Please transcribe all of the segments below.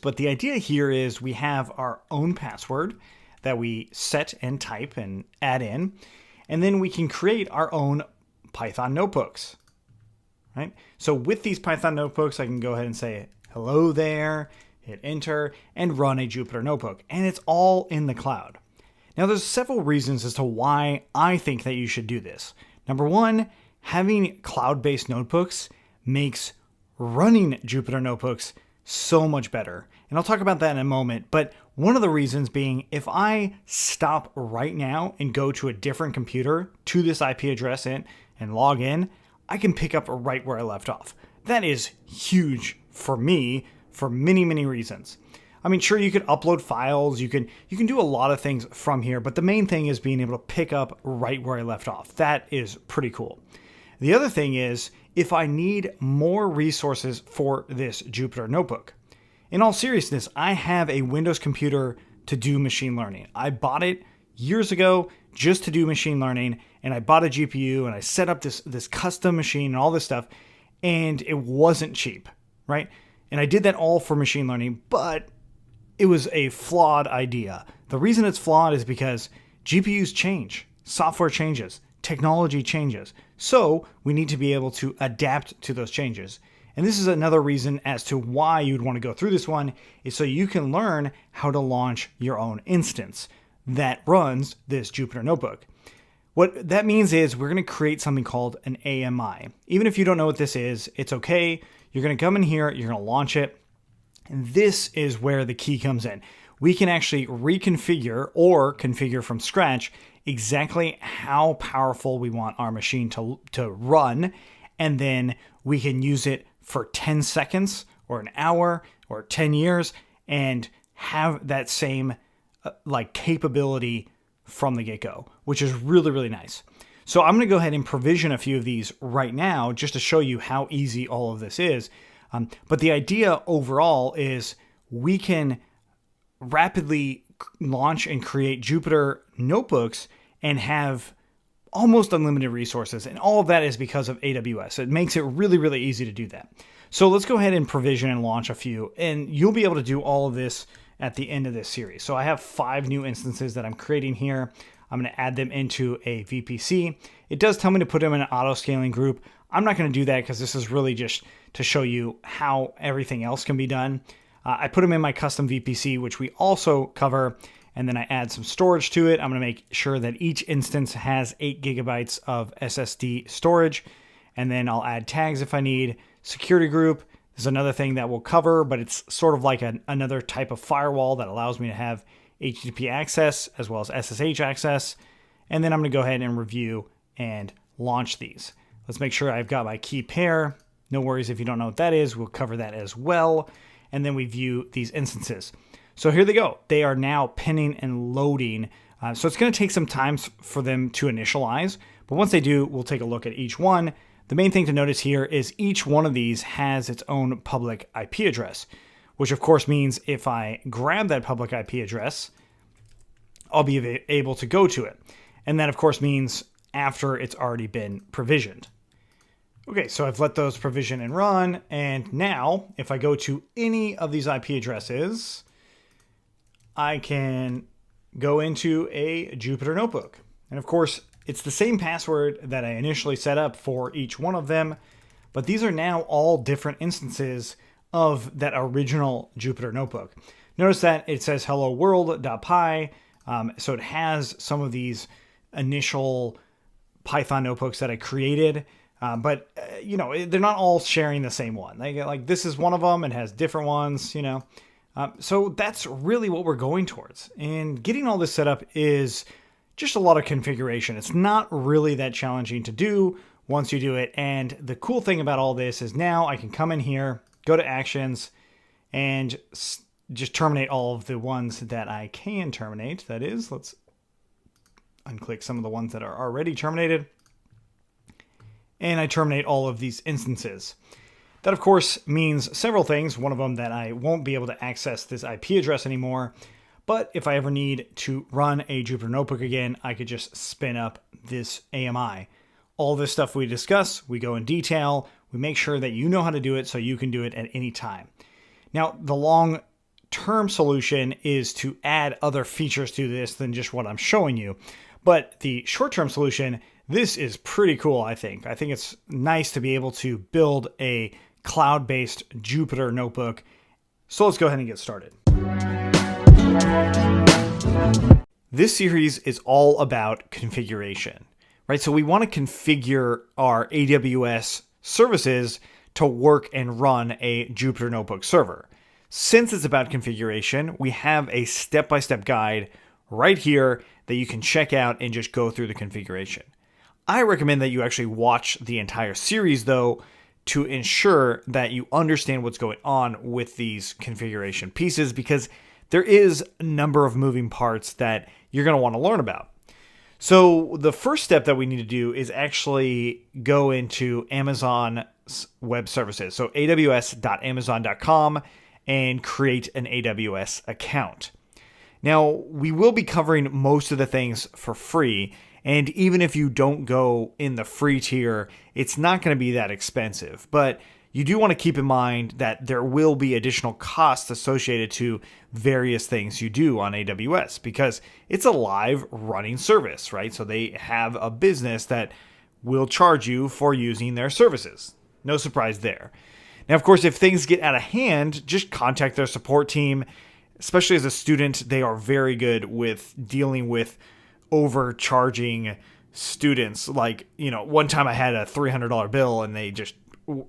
But the idea here is we have our own password that we set and type and add in, and then we can create our own Python notebooks, right? So with these Python notebooks, I can go ahead and say, hello there, hit enter, and run a Jupyter notebook. And it's all in the cloud. Now, there's several reasons as to why I think that you should do this. Number one, having cloud-based notebooks makes running Jupyter notebooks so much better. And I'll talk about that in a moment. But one of the reasons being, if I stop right now and go to a different computer to this IP address and log in, I can pick up right where I left off. That is huge for me for many, many reasons. I mean, sure, you could upload files, you can do a lot of things from here, but the main thing is being able to pick up right where I left off. That is pretty cool. The other thing is, if I need more resources for this Jupyter notebook. In all seriousness, I have a Windows computer to do machine learning. I bought it years ago just to do machine learning, and I bought a GPU and I set up this custom machine and all this stuff, and it wasn't cheap, right? And I did that all for machine learning, but it was a flawed idea. The reason it's flawed is because GPUs change, software changes, technology changes. So we need to be able to adapt to those changes. And this is another reason as to why you'd want to go through this one, is so you can learn how to launch your own instance that runs this Jupyter notebook. What that means is we're going to create something called an AMI. Even if you don't know what this is, it's okay. You're going to come in here, you're going to launch it. And this is where the key comes in. We can actually reconfigure or configure from scratch exactly how powerful we want our machine to run. And then we can use it for 10 seconds or an hour or 10 years and have that same capability from the get-go, which is really, really nice. So I'm going to go ahead and provision a few of these right now just to show you how easy all of this is. But the idea overall is we can rapidly launch and create Jupyter notebooks and have almost unlimited resources. And all of that is because of AWS. It makes it really, really easy to do that. So let's go ahead and provision and launch a few. And you'll be able to do all of this at the end of this series. So I have 5 new instances that I'm creating here. I'm going to add them into a VPC. It does tell me to put them in an auto-scaling group. I'm not going to do that because this is really just to show you how everything else can be done. I put them in my custom VPC, which we also cover, and then I add some storage to it. I'm going to make sure that each instance has 8 gigabytes of SSD storage, and then I'll add tags if I need. Security group is another thing that we'll cover, but it's sort of like another type of firewall that allows me to have HTTP access as well as SSH access. And then I'm going to go ahead and review and launch these. Let's make sure I've got my key pair. No worries if you don't know what that is. We'll cover that as well. And then we view these instances. So here they go. They are now pinning and loading. So it's going to take some time for them to initialize. But once they do, we'll take a look at each one. The main thing to notice here is each one of these has its own public IP address, which of course means if I grab that public IP address, I'll be able to go to it. And that of course means after it's already been provisioned. Okay, so I've let those provision and run, and now if I go to any of these IP addresses, I can go into a Jupyter notebook. And of course, it's the same password that I initially set up for each one of them, but these are now all different instances of that original Jupyter notebook. Notice that it says hello world.py, so it has some of these initial Python notebooks that I created. But they're not all sharing the same one. Like this is one of them. It has different ones, So that's really what we're going towards. And getting all this set up is just a lot of configuration. It's not really that challenging to do once you do it. And the cool thing about all this is now I can come in here, go to actions, and just terminate all of the ones that I can terminate. That is, let's unclick some of the ones that are already terminated. And I terminate all of these instances. That, of course, means several things. One of them that I won't be able to access this IP address anymore. But if I ever need to run a Jupyter notebook again, I could just spin up this AMI. All this stuff we discuss, we go in detail. We make sure that you know how to do it so you can do it at any time. Now, the long term solution is to add other features to this than just what I'm showing you. But the short-term solution, this is pretty cool, I think. I think it's nice to be able to build a cloud-based Jupyter notebook. So let's go ahead and get started. This series is all about configuration, right? So we want to configure our AWS services to work and run a Jupyter Notebook server. Since it's about configuration, we have a step-by-step guide right here that you can check out and just go through the configuration. I recommend that you actually watch the entire series though, to ensure that you understand what's going on with these configuration pieces, because there is a number of moving parts that you're going to want to learn about. So the first step that we need to do is actually go into Amazon Web Services. So aws.amazon.com and create an AWS account. Now, we will be covering most of the things for free. And even if you don't go in the free tier, it's not going to be that expensive. But you do want to keep in mind that there will be additional costs associated to various things you do on AWS because it's a live running service, right? So they have a business that will charge you for using their services. No surprise there. Now, of course, if things get out of hand, just contact their support team. Especially as a student, they are very good with dealing with overcharging students. Like, one time I had a $300 bill and they just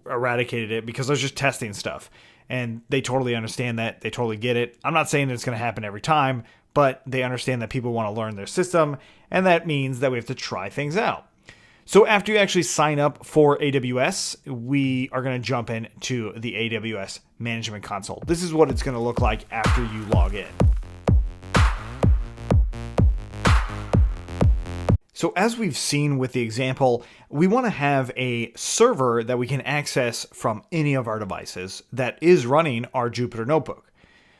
eradicated it because I was just testing stuff. And they totally understand that. They totally get it. I'm not saying that it's going to happen every time, but they understand that people want to learn their system. And that means that we have to try things out. So after you actually sign up for AWS, we are going to jump into the AWS Management Console. This is what it's going to look like after you log in. So as we've seen with the example, we want to have a server that we can access from any of our devices that is running our Jupyter Notebook.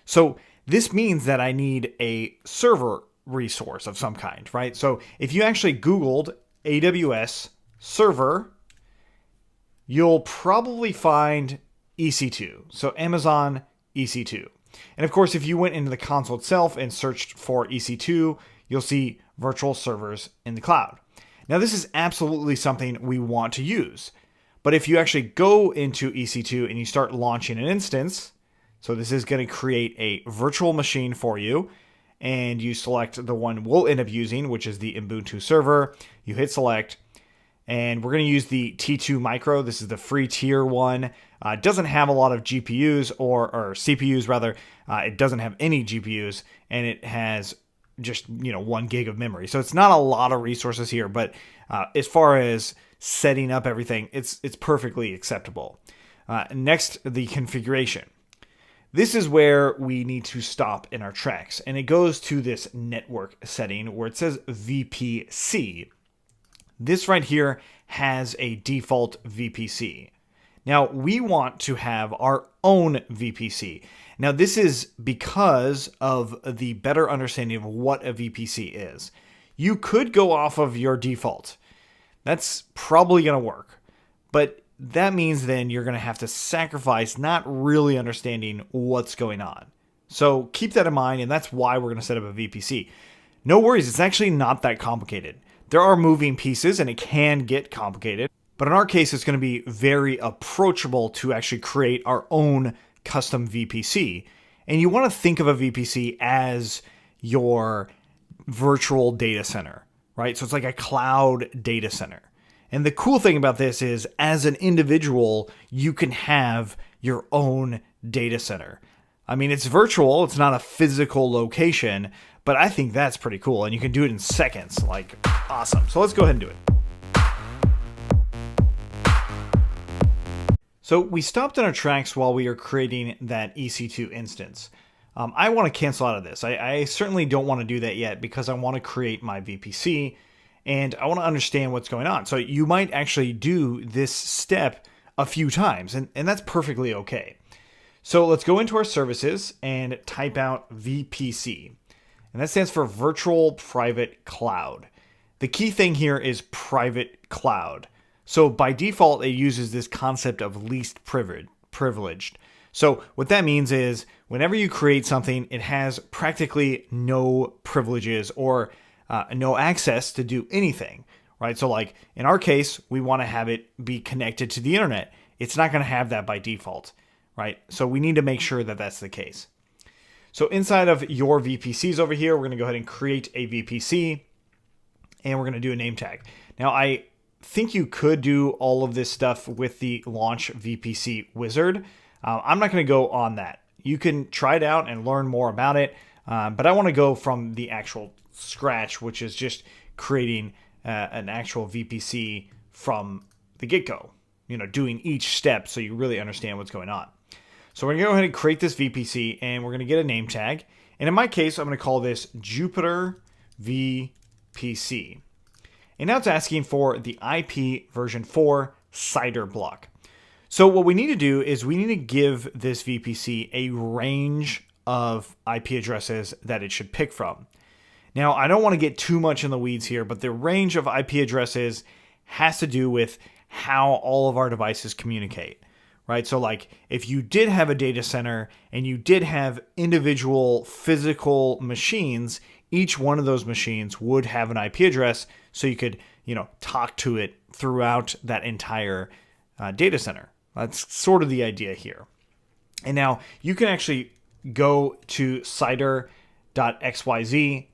So this means that I need a server resource of some kind, right? So if you actually Googled AWS server, you'll probably find EC2. So Amazon EC2. And of course, if you went into the console itself and searched for EC2, you'll see virtual servers in the cloud. Now, this is absolutely something we want to use. But if you actually go into EC2 and you start launching an instance, so this is going to create a virtual machine for you, and you select the one we'll end up using, which is the Ubuntu server. You hit select, and we're going to use the T2 Micro. This is the free tier one. It doesn't have a lot of GPUs or CPUs rather. It doesn't have any GPUs, and it has just 1 gig of memory. So it's not a lot of resources here, but as far as setting up everything, it's perfectly acceptable. Next, the configuration. This is where we need to stop in our tracks, and it goes to this network setting where it says VPC. This right here has a default VPC. Now, we want to have our own VPC. Now, this is because of the better understanding of what a VPC is. You could go off of your default. That's probably going to work. But that means then you're going to have to sacrifice not really understanding what's going on. So keep that in mind, and that's why we're going to set up a VPC. No worries, it's actually not that complicated. There are moving pieces, and it can get complicated. But in our case, it's going to be very approachable to actually create our own custom VPC. And you want to think of a VPC as your virtual data center, right? So it's like a cloud data center. And the cool thing about this is, as an individual, you can have your own data center. I mean, it's virtual, it's not a physical location, but I think that's pretty cool. And you can do it in seconds, like awesome. So let's go ahead and do it. So we stopped in our tracks while we were creating that EC2 instance. I want to cancel out of this. I certainly don't want to do that yet because I want to create my VPC and I want to understand what's going on. So you might actually do this step a few times, and that's perfectly okay. So let's go into our services and type out VPC. And that stands for Virtual Private Cloud. The key thing here is private cloud. So by default, it uses this concept of least privileged. So what that means is whenever you create something, it has practically no privileges or no access to do anything, right? So like in our case, we want to have it be connected to the internet. It's not going to have that by default, right? So we need to make sure that that's the case. So inside of your VPCs over here, we're going to go ahead and create a VPC, and we're going to do a name tag. Now, I think you could do all of this stuff with the Launch VPC wizard. I'm not going to go on that. You can try it out and learn more about it, but I want to go from the actual scratch, which is just creating an actual VPC from the get-go, doing each step so you really understand what's going on. So we're going to go ahead and create this VPC, and we're going to get a name tag. And in my case, I'm going to call this Jupyter VPC. And now it's asking for the IP version 4 CIDR block. So what we need to do is we need to give this VPC a range of IP addresses that it should pick from. Now, I don't want to get too much in the weeds here, but the range of IP addresses has to do with how all of our devices communicate. Right? So like if you did have a data center and you did have individual physical machines, each one of those machines would have an IP address so you could, talk to it throughout that entire data center. That's sort of the idea here. And now you can actually go to CIDR.xyz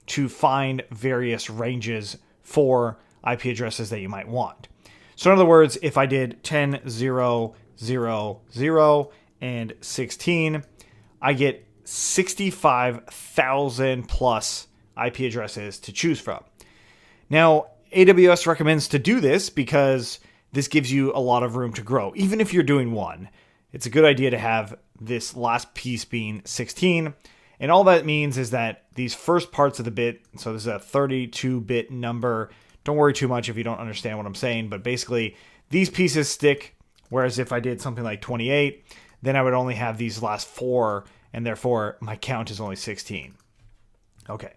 to find various ranges for IP addresses that you might want. So in other words, if I did 10.0.0.0 and 16, I get 65,000 plus IP addresses to choose from. Now, AWS recommends to do this because this gives you a lot of room to grow. Even if you're doing one, it's a good idea to have this last piece being 16. And all that means is that these first parts of the bit, so this is a 32-bit number. Don't worry too much if you don't understand what I'm saying, but basically these pieces stick. Whereas if I did something like 28, then I would only have these last 4, and therefore my count is only 16. Okay,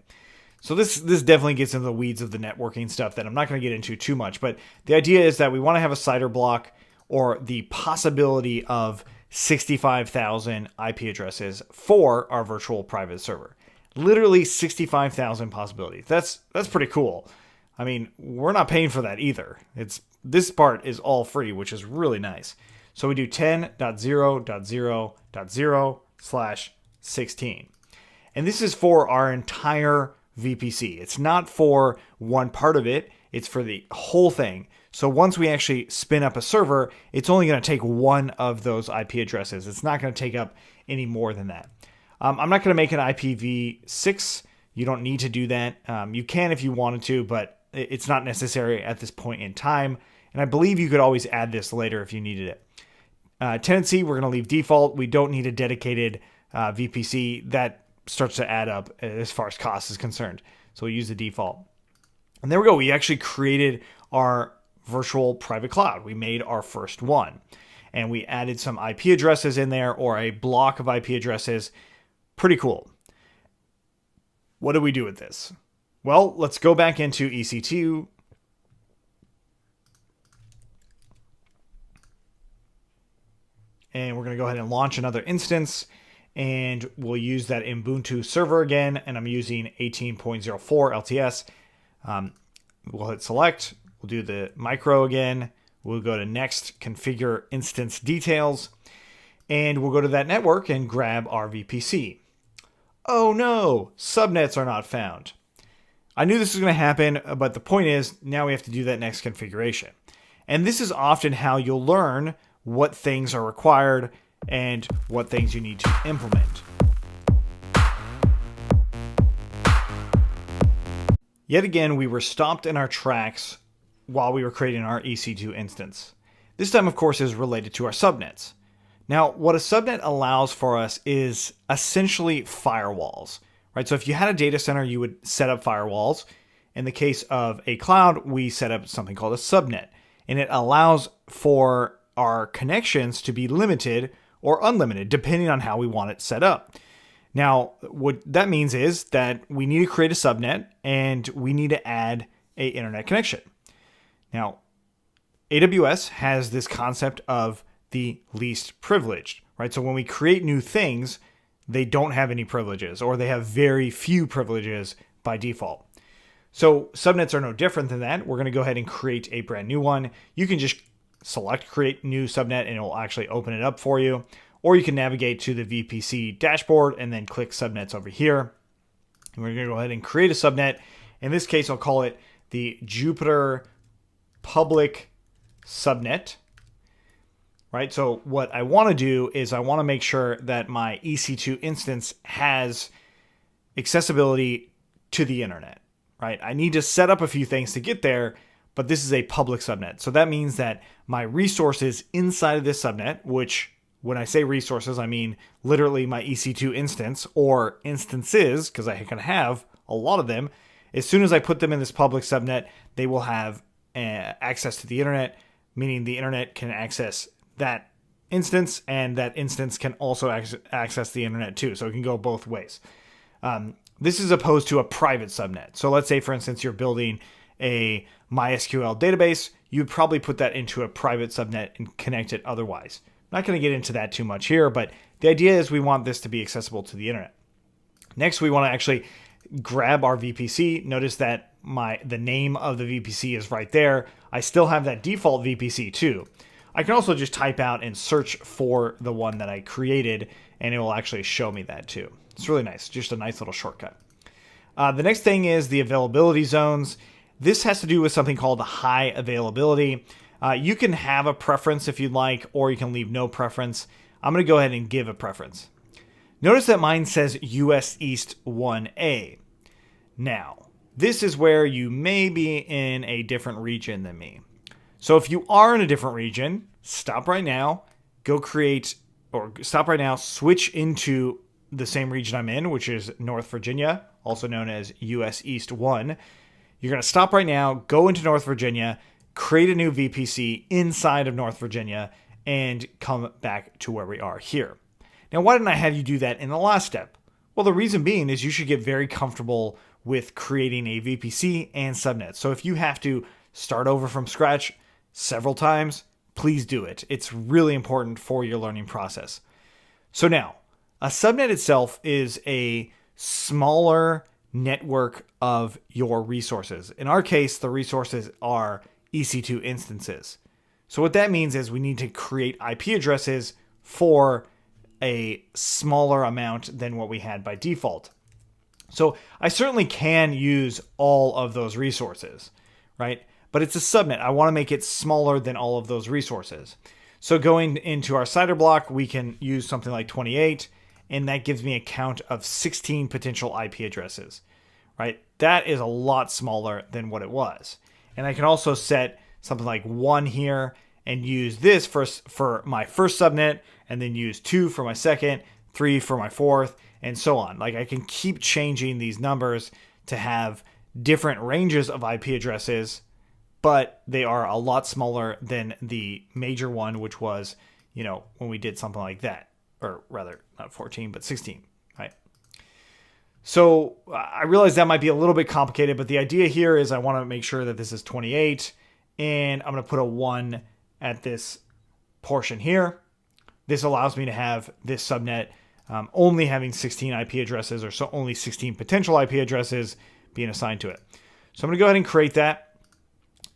so this definitely gets into the weeds of the networking stuff that I'm not going to get into too much, but the idea is that we want to have a CIDR block or the possibility of 65,000 IP addresses for our virtual private server. Literally 65,000 possibilities. That's pretty cool. I mean, we're not paying for that either. This part is all free, which is really nice. So we do 10.0.0.0/16. And this is for our entire VPC. It's not for one part of it. It's for the whole thing. So once we actually spin up a server, it's only going to take one of those IP addresses. It's not going to take up any more than that. I'm not going to make an IPv6. You don't need to do that. You can if you wanted to, but it's not necessary at this point in time. And I believe you could always add this later if you needed it. Tenancy, we're going to leave default. We don't need a dedicated VPC. That starts to add up as far as cost is concerned. So we'll use the default. And there we go. We actually created our virtual private cloud. We made our first one. And we added some IP addresses in there, or a block of IP addresses. Pretty cool. What do we do with this? Well, let's go back into EC2. And we're going to go ahead and launch another instance. And we'll use that Ubuntu server again. And I'm using 18.04 LTS. We'll hit select. We'll do the micro again. We'll go to next, configure instance details. And we'll go to that network and grab our VPC. Oh no, subnets are not found. I knew this was going to happen, but the point is now we have to do that next configuration. And this is often how you'll learn what things are required and what things you need to implement. Yet again, we were stopped in our tracks while we were creating our EC2 instance. This time, of course, is related to our subnets. Now, what a subnet allows for us is essentially firewalls, right? So if you had a data center, you would set up firewalls. In the case of a cloud, we set up something called a subnet, and it allows for our connections to be limited or unlimited, depending on how we want it set up. Now, what that means is that we need to create a subnet and we need to add an internet connection. Now, AWS has this concept of the least privileged, right? So when we create new things, they don't have any privileges, or they have very few privileges by default. So subnets are no different than that. We're going to go ahead and create a brand new one. You can just select create new subnet and it will actually open it up for you. Or you can navigate to the VPC dashboard and then click subnets over here. And we're going to go ahead and create a subnet. In this case, I'll call it the Jupyter public subnet. Right? So what I want to do is I want to make sure that my EC2 instance has accessibility to the internet. Right? I need to set up a few things to get there, but this is a public subnet. So that means that my resources inside of this subnet, which when I say resources, I mean literally my EC2 instance or instances, because I can have a lot of them. As soon as I put them in this public subnet, they will have access to the internet, meaning the internet can access that instance, and that instance can also access the internet too. So it can go both ways. This is opposed to a private subnet. So let's say, for instance, you're building a MySQL database. You'd probably put that into a private subnet and connect it otherwise. I'm not going to get into that too much here, but the idea is we want this to be accessible to the internet. Next, we want to actually grab our VPC. Notice that the name of the VPC is right there. I still have that default VPC too. I can also just type out and search for the one that I created, and it will actually show me that too. It's really nice, just a nice little shortcut. The next thing is the availability zones. This has to do with something called high availability. You can have a preference if you'd like, or you can leave no preference. I'm going to go ahead and give a preference. Notice that mine says US East 1A. Now, this is where you may be in a different region than me. So if you are in a different region, stop right now, switch into the same region I'm in, which is North Virginia, also known as US East 1. You're going to stop right now, go into North Virginia, create a new VPC inside of North Virginia, and come back to where we are here. Now, why didn't I have you do that in the last step? Well, the reason being is you should get very comfortable with creating a VPC and subnet. So if you have to start over from scratch several times, please do it. It's really important for your learning process. So now, a subnet itself is a smaller network of your resources. In our case, the resources are EC2 instances. So what that means is we need to create IP addresses for a smaller amount than what we had by default. So I certainly can use all of those resources, right? But it's a subnet. I want to make it smaller than all of those resources. So going into our CIDR block, we can use something like 28, and that gives me a count of 16 potential IP addresses, right? That is a lot smaller than what it was. And I can also set something like 1 here and use this for my first subnet, and then use 2 for my second, 3 for my fourth, and so on. Like I can keep changing these numbers to have different ranges of IP addresses, but they are a lot smaller than the major one, which was, when we did something like that, or rather not 14, but 16, right? So I realize that might be a little bit complicated, but the idea here is I want to make sure that this is 28, and I'm going to put a 1 at this portion here. This allows me to have this subnet only having 16 IP addresses, or so only 16 potential IP addresses being assigned to it. So I'm going to go ahead and create that.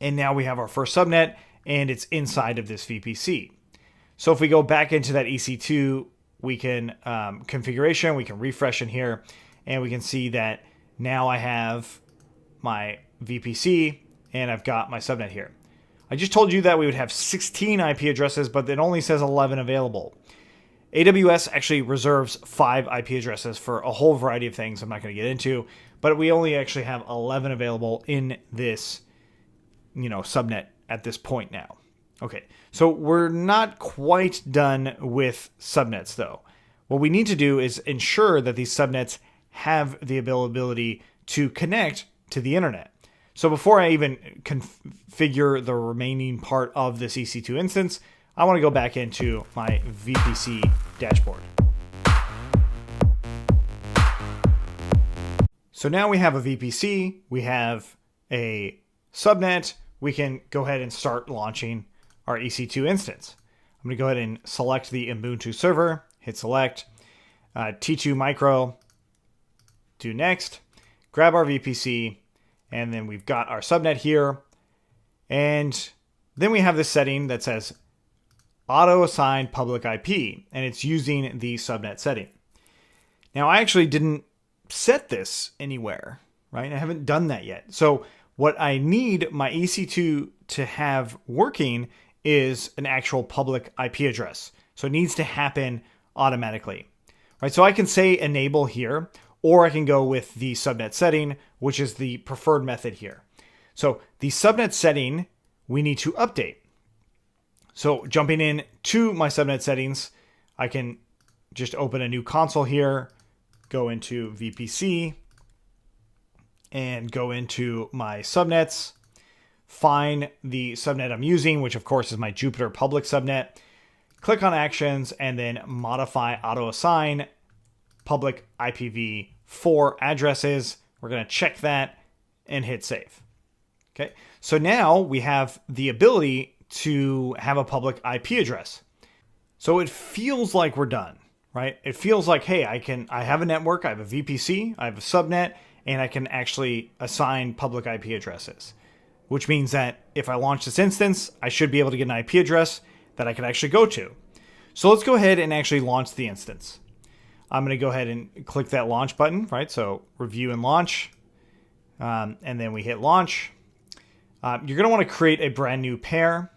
And now we have our first subnet, and it's inside of this VPC. So if we go back into that EC2, we can configuration, we can refresh in here, and we can see that now I have my VPC and I've got my subnet here. I just told you that we would have 16 IP addresses, but it only says 11 available. AWS actually reserves 5 IP addresses for a whole variety of things I'm not going to get into, but we only actually have 11 available in this subnet at this point now. Okay, so we're not quite done with subnets though. What we need to do is ensure that these subnets have the availability to connect to the internet. So before I even configure the remaining part of this EC2 instance, I want to go back into my VPC dashboard. So now we have a VPC, we have a subnet, we can go ahead and start launching our EC2 instance. I'm going to go ahead and select the Ubuntu server, hit select, T2 micro, do next, grab our VPC, and then we've got our subnet here. And then we have this setting that says auto assign public IP, and it's using the subnet setting. Now, I actually didn't set this anywhere, right? I haven't done that yet. So what I need my EC2 to have working is an actual public IP address. So it needs to happen automatically, right? So I can say enable here, or I can go with the subnet setting, which is the preferred method here. So the subnet setting we need to update. So jumping in to my subnet settings, I can just open a new console here, go into VPC, and go into my subnets, find the subnet I'm using, which of course is my Jupyter public subnet, click on actions, and then modify auto assign public IPv4 addresses. We're going to check that and hit save. Okay, so now we have the ability to have a public IP address. So it feels like we're done, right? It feels like, hey, I have a network, I have a VPC, I have a subnet, and I can actually assign public IP addresses, which means that if I launch this instance, I should be able to get an IP address that I can actually go to. So let's go ahead and actually launch the instance. I'm going to go ahead and click that launch button, right? So review and launch, and then we hit launch. You're going to want to create a brand new pair,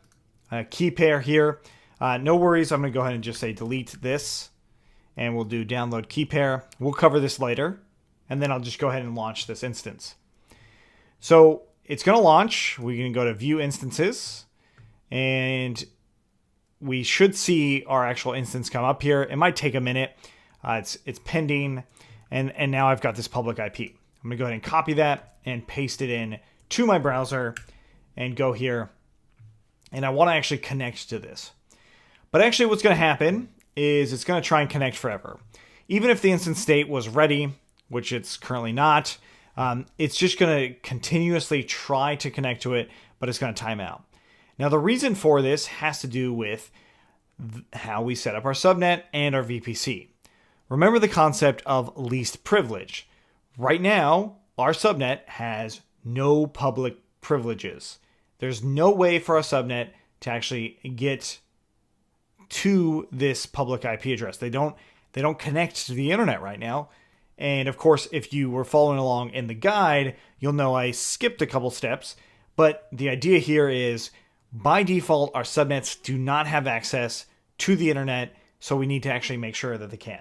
a key pair here. No worries. I'm going to go ahead and just say delete this, and we'll do download key pair. We'll cover this later, and then I'll just go ahead and launch this instance. So it's going to launch. We can go to view instances, and we should see our actual instance come up here. It might take a minute. It's pending, and now I've got this public IP. I'm going to go ahead and copy that and paste it in to my browser and go here. And I want to actually connect to this. But actually what's going to happen is it's going to try and connect forever. Even if the instance state was ready, which it's currently not, it's just going to continuously try to connect to it, but it's going to time out. Now, the reason for this has to do with how we set up our subnet and our VPC. Remember the concept of least privilege. Right now, our subnet has no public privileges. There's no way for our subnet to actually get to this public IP address. They don't connect to the internet right now. And of course, if you were following along in the guide, you'll know I skipped a couple steps. But the idea here is, by default, our subnets do not have access to the internet, so we need to actually make sure that they can.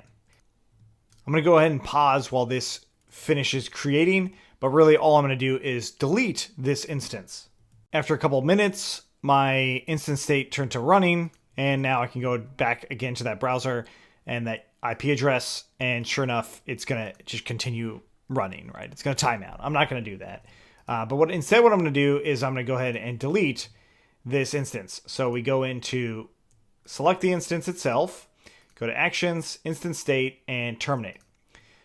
I'm going to go ahead and pause while this finishes creating, but really all I'm going to do is delete this instance. After a couple of minutes, my instance state turned to running, and now I can go back again to that browser and that IP address, and sure enough, it's going to just continue running, right? It's going to time out. I'm not going to do that. But instead what I'm going to do is I'm going to go ahead and delete this instance. So we go into select the instance itself, go to actions, instance state, and terminate.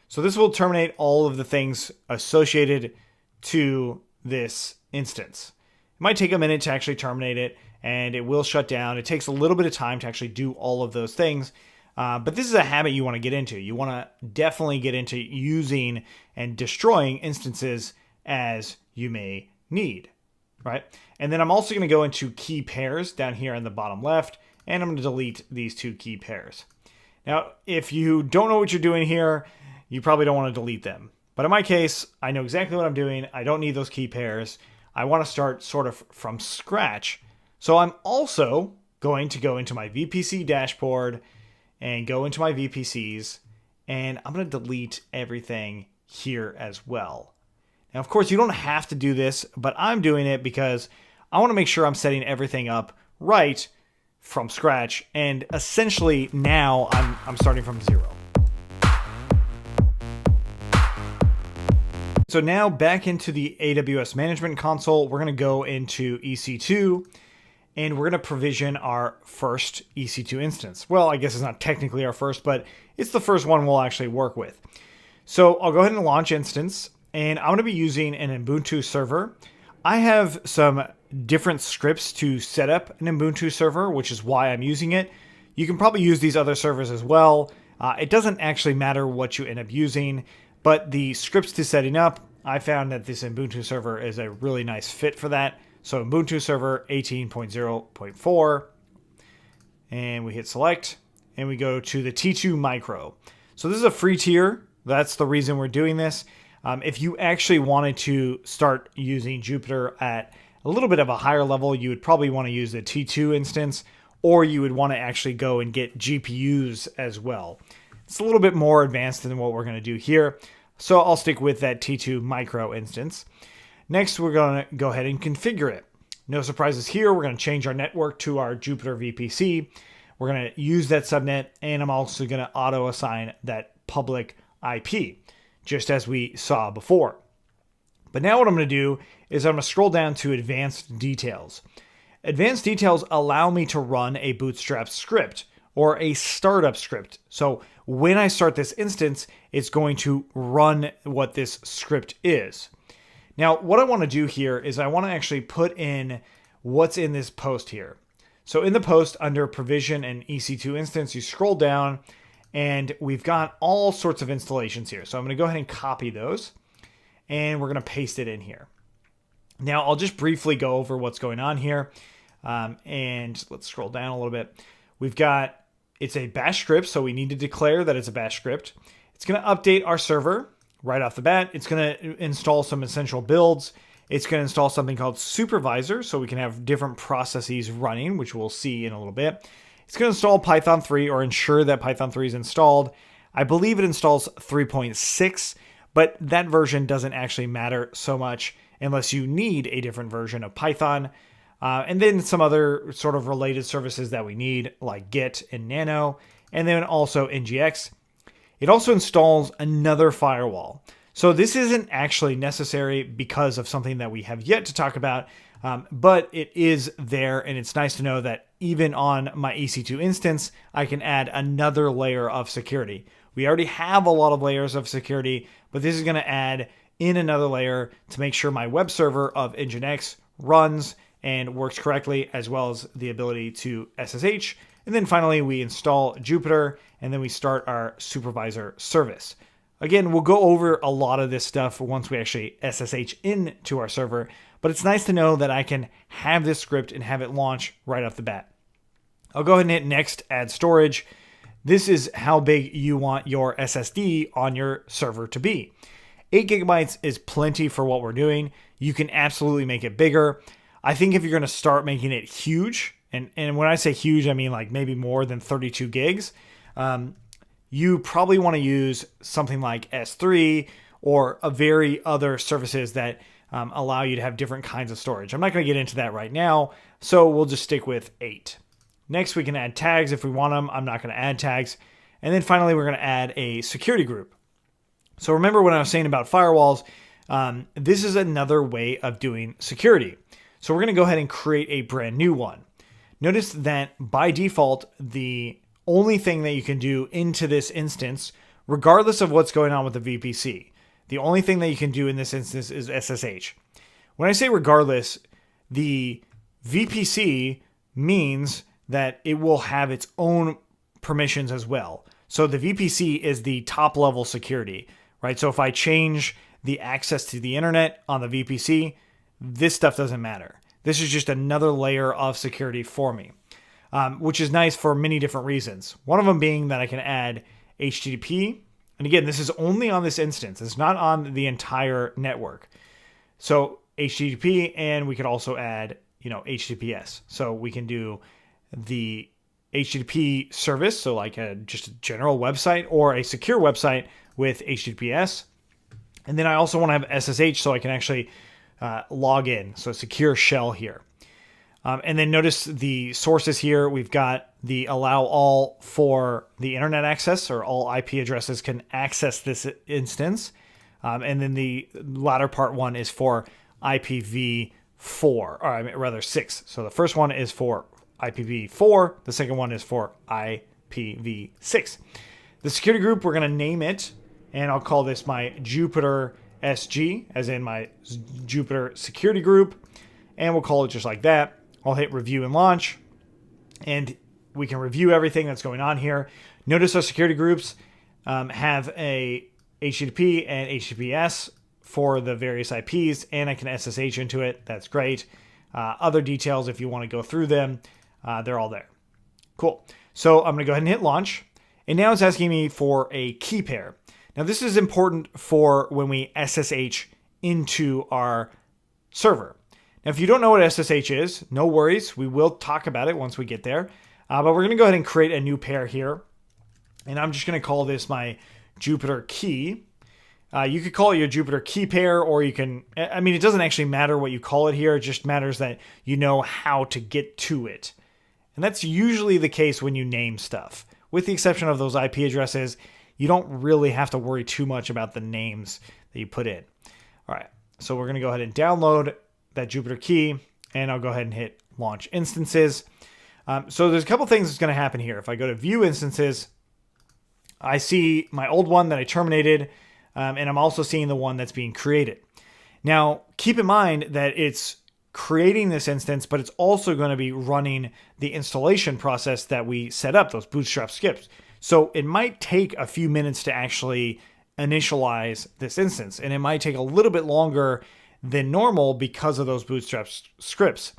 So this will terminate all of the things associated to this instance. It might take a minute to actually terminate it, and it will shut down. It takes a little bit of time to actually do all of those things. But this is a habit you want to get into. You want to definitely get into using and destroying instances as you may need, right? And then I'm also going to go into key pairs down here in the bottom left, and I'm going to delete these two key pairs. Now, if you don't know what you're doing here, you probably don't want to delete them. But in my case, I know exactly what I'm doing. I don't need those key pairs. I want to start sort of from scratch. So I'm also going to go into my VPC dashboard and go into my VPCs, and I'm going to delete everything here as well. Now, of course, you don't have to do this, but I'm doing it because I want to make sure I'm setting everything up right from scratch, and essentially now I'm starting from zero. So now back into the AWS Management Console, we're going to go into EC2, and we're going to provision our first EC2 instance. Well, I guess it's not technically our first, but it's the first one we'll actually work with. So I'll go ahead and launch instance, and I'm going to be using an Ubuntu server. I have some different scripts to set up an Ubuntu server, which is why I'm using it. You can probably use these other servers as well. It doesn't actually matter what you end up using, but the scripts to setting up, I found that this Ubuntu server is a really nice fit for that. So Ubuntu server 18.0.4, and we hit select, and we go to the T2 Micro. So this is a free tier. That's the reason we're doing this. If you actually wanted to start using Jupyter at a little bit of a higher level, you would probably want to use the T2 instance, or you would want to actually go and get GPUs as well. It's a little bit more advanced than what we're going to do here. So I'll stick with that T2 Micro instance. Next, we're going to go ahead and configure it. No surprises here. We're going to change our network to our Jupyter VPC. We're going to use that subnet, and I'm also going to auto assign that public IP, just as we saw before. But now what I'm going to do is I'm going to scroll down to advanced details. Advanced details allow me to run a Bootstrap script or a startup script. So when I start this instance, it's going to run what this script is. Now, what I want to do here is I want to actually put in what's in this post here. So in the post under provision and EC2 instance, you scroll down and we've got all sorts of installations here. So I'm going to go ahead and copy those and we're going to paste it in here. Now, I'll just briefly go over what's going on here. And let's scroll down a little bit. It's a bash script, so we need to declare that it's a bash script. It's going to update our server right off the bat. It's going to install some essential builds. It's going to install something called supervisor, so we can have different processes running, which we'll see in a little bit. It's going to install Python 3 or ensure that Python 3 is installed. I believe it installs 3.6, but that version doesn't actually matter so much unless you need a different version of Python. And then some other sort of related services that we need, like Git and Nano, and then also NGX. It also installs another firewall. So this isn't actually necessary because of something that we have yet to talk about, but it is there, and it's nice to know that even on my EC2 instance, I can add another layer of security. We already have a lot of layers of security, but this is going to add in another layer to make sure my web server of NGINX runs and works correctly, as well as the ability to SSH. And then finally, we install Jupyter, and then we start our supervisor service. Again, we'll go over a lot of this stuff once we actually SSH into our server, but it's nice to know that I can have this script and have it launch right off the bat. I'll go ahead and hit next, add storage. This is how big you want your SSD on your server to be. 8 gigabytes is plenty for what we're doing. You can absolutely make it bigger. I think if you're going to start making it huge, and when I say huge, I mean like maybe more than 32 gigs, you probably want to use something like S3 or a very other services that allow you to have different kinds of storage. I'm not going to get into that right now, so we'll just stick with 8. Next, we can add tags if we want them. I'm not going to add tags. And then finally, we're going to add a security group. So remember when I was saying about firewalls, this is another way of doing security. So we're going to go ahead and create a brand new one. Notice that by default, the only thing that you can do into this instance, regardless of what's going on with the VPC, the only thing that you can do in this instance is SSH. When I say regardless, the VPC means that it will have its own permissions as well. So the VPC is the top level security, right? So if I change the access to the internet on the VPC, this stuff doesn't matter. This is just another layer of security for me, which is nice for many different reasons. One of them being that I can add HTTP. And again, this is only on this instance. It's not on the entire network. So HTTP, and we could also add, HTTPS. So we can do the HTTP service, so like just a general website or a secure website with HTTPS. And then I also want to have SSH so I can actually log in. So secure shell here. And then notice the sources here. We've got the allow all for the internet access, or all IP addresses can access this instance. And then the latter part one is for IPv4, or rather 6. So the first one is for IPv4. The second one is for IPv6. The security group, we're going to name it, and I'll call this my Jupyter SG, as in my Jupyter security group, and we'll call it just like that. I'll hit review and launch, and we can review everything that's going on here. Notice our security groups have a HTTP and HTTPS for the various IPs, and I can SSH into it. That's great. Other details, if you want to go through them, they're all there. Cool. So I'm going to go ahead and hit launch. And now it's asking me for a key pair. Now this is important for when we SSH into our server. Now if you don't know what SSH is, no worries. We will talk about it once we get there. But we're going to go ahead and create a new pair here. And I'm just going to call this my Jupyter key. You could call it your Jupyter key pair, or you can, I mean, it doesn't actually matter what you call it here. It just matters that you know how to get to it. And that's usually the case when you name stuff. With the exception of those IP addresses, you don't really have to worry too much about the names that you put in. All right, so we're going to go ahead and download that Jupyter key, and I'll go ahead and hit launch instances. So there's a couple things that's going to happen here. If I go to view instances, I see my old one that I terminated, and I'm also seeing the one that's being created. Now, keep in mind that it's creating this instance, but it's also going to be running the installation process that we set up, those bootstrap scripts. So it might take a few minutes to actually initialize this instance, and it might take a little bit longer than normal because of those bootstrap scripts.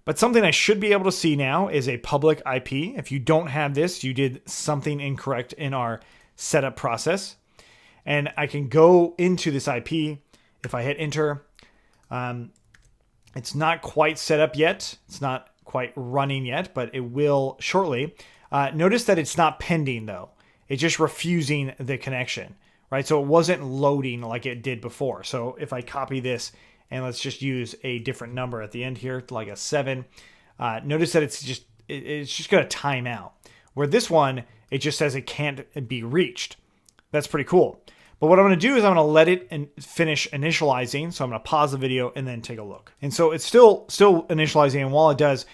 But something I should be able to see now is a public IP. If you don't have this, you did something incorrect in our setup process. And I can go into this IP. If I hit enter, it's not quite set up yet. It's not quite running yet, but it will shortly. Notice that it's not pending though. It's just refusing the connection, right? So it wasn't loading like it did before. So if I copy this, and let's just use a different number at the end here, like a 7. Notice that it's just going to time out. Where this one, it just says it can't be reached. That's pretty cool. But what I'm going to do is I'm going to let it finish initializing. So I'm going to pause the video and then take a look. And so it's still initializing. And while it does,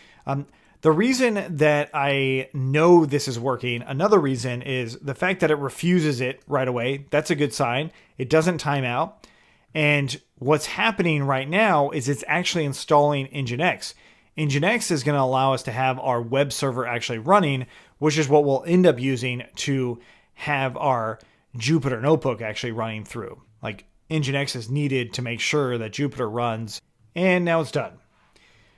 the reason that I know this is working, another reason is the fact that it refuses it right away. That's a good sign. It doesn't time out. And what's happening right now is it's actually installing Nginx. Nginx is going to allow us to have our web server actually running, which is what we'll end up using to have our Jupyter notebook actually running through. Like Nginx is needed to make sure that Jupyter runs, and now it's done.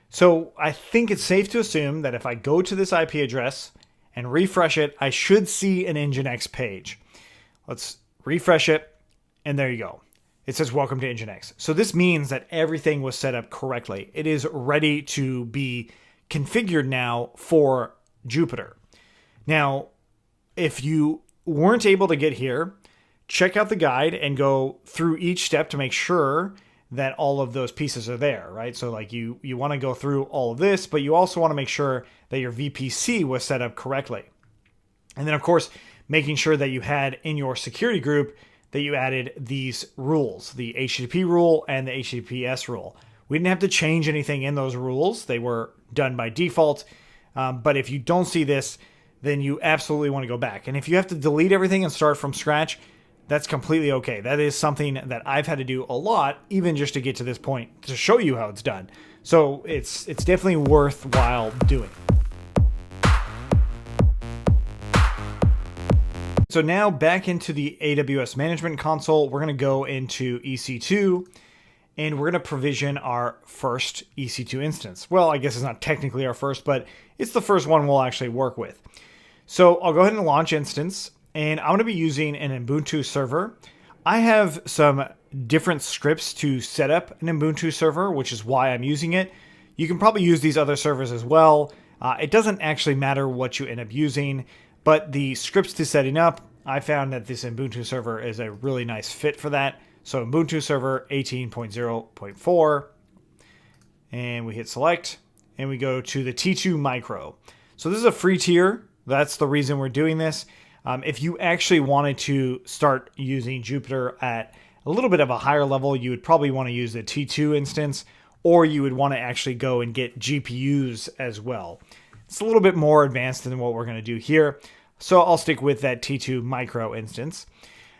So I think it's safe to assume that if I go to this IP address and refresh it, I should see an Nginx page. Let's refresh it, and there you go. It says, welcome to Nginx. So this means that everything was set up correctly. It is ready to be configured now for Jupyter. Now, if you weren't able to get here, check out the guide and go through each step to make sure that all of those pieces are there, right? So like you want to go through all of this, but you also want to make sure that your VPC was set up correctly. And then of course, making sure that you had in your security group that you added these rules, the HTTP rule and the HTTPS rule. We didn't have to change anything in those rules. They were done by default. But if you don't see this, then you absolutely want to go back. And if you have to delete everything and start from scratch, that's completely okay. That is something that I've had to do a lot, even just to get to this point, to show you how it's done. So it's definitely worthwhile doing. So now back into the AWS Management Console, we're going to go into EC2, and we're going to provision our first EC2 instance. Well, I guess it's not technically our first, but it's the first one we'll actually work with. So I'll go ahead and launch instance, and I'm going to be using an Ubuntu server. I have some different scripts to set up an Ubuntu server, which is why I'm using it. You can probably use these other servers as well. It doesn't actually matter what you end up using, but the scripts to setting up, I found that this Ubuntu server is a really nice fit for that. So Ubuntu server 18.0.4, and we hit select, and we go to the T2 Micro. So this is a free tier. That's the reason we're doing this. If you actually wanted to start using Jupyter at a little bit of a higher level, you would probably want to use the T2 instance, or you would want to actually go and get GPUs as well. It's a little bit more advanced than what we're going to do here. So I'll stick with that T2 Micro instance.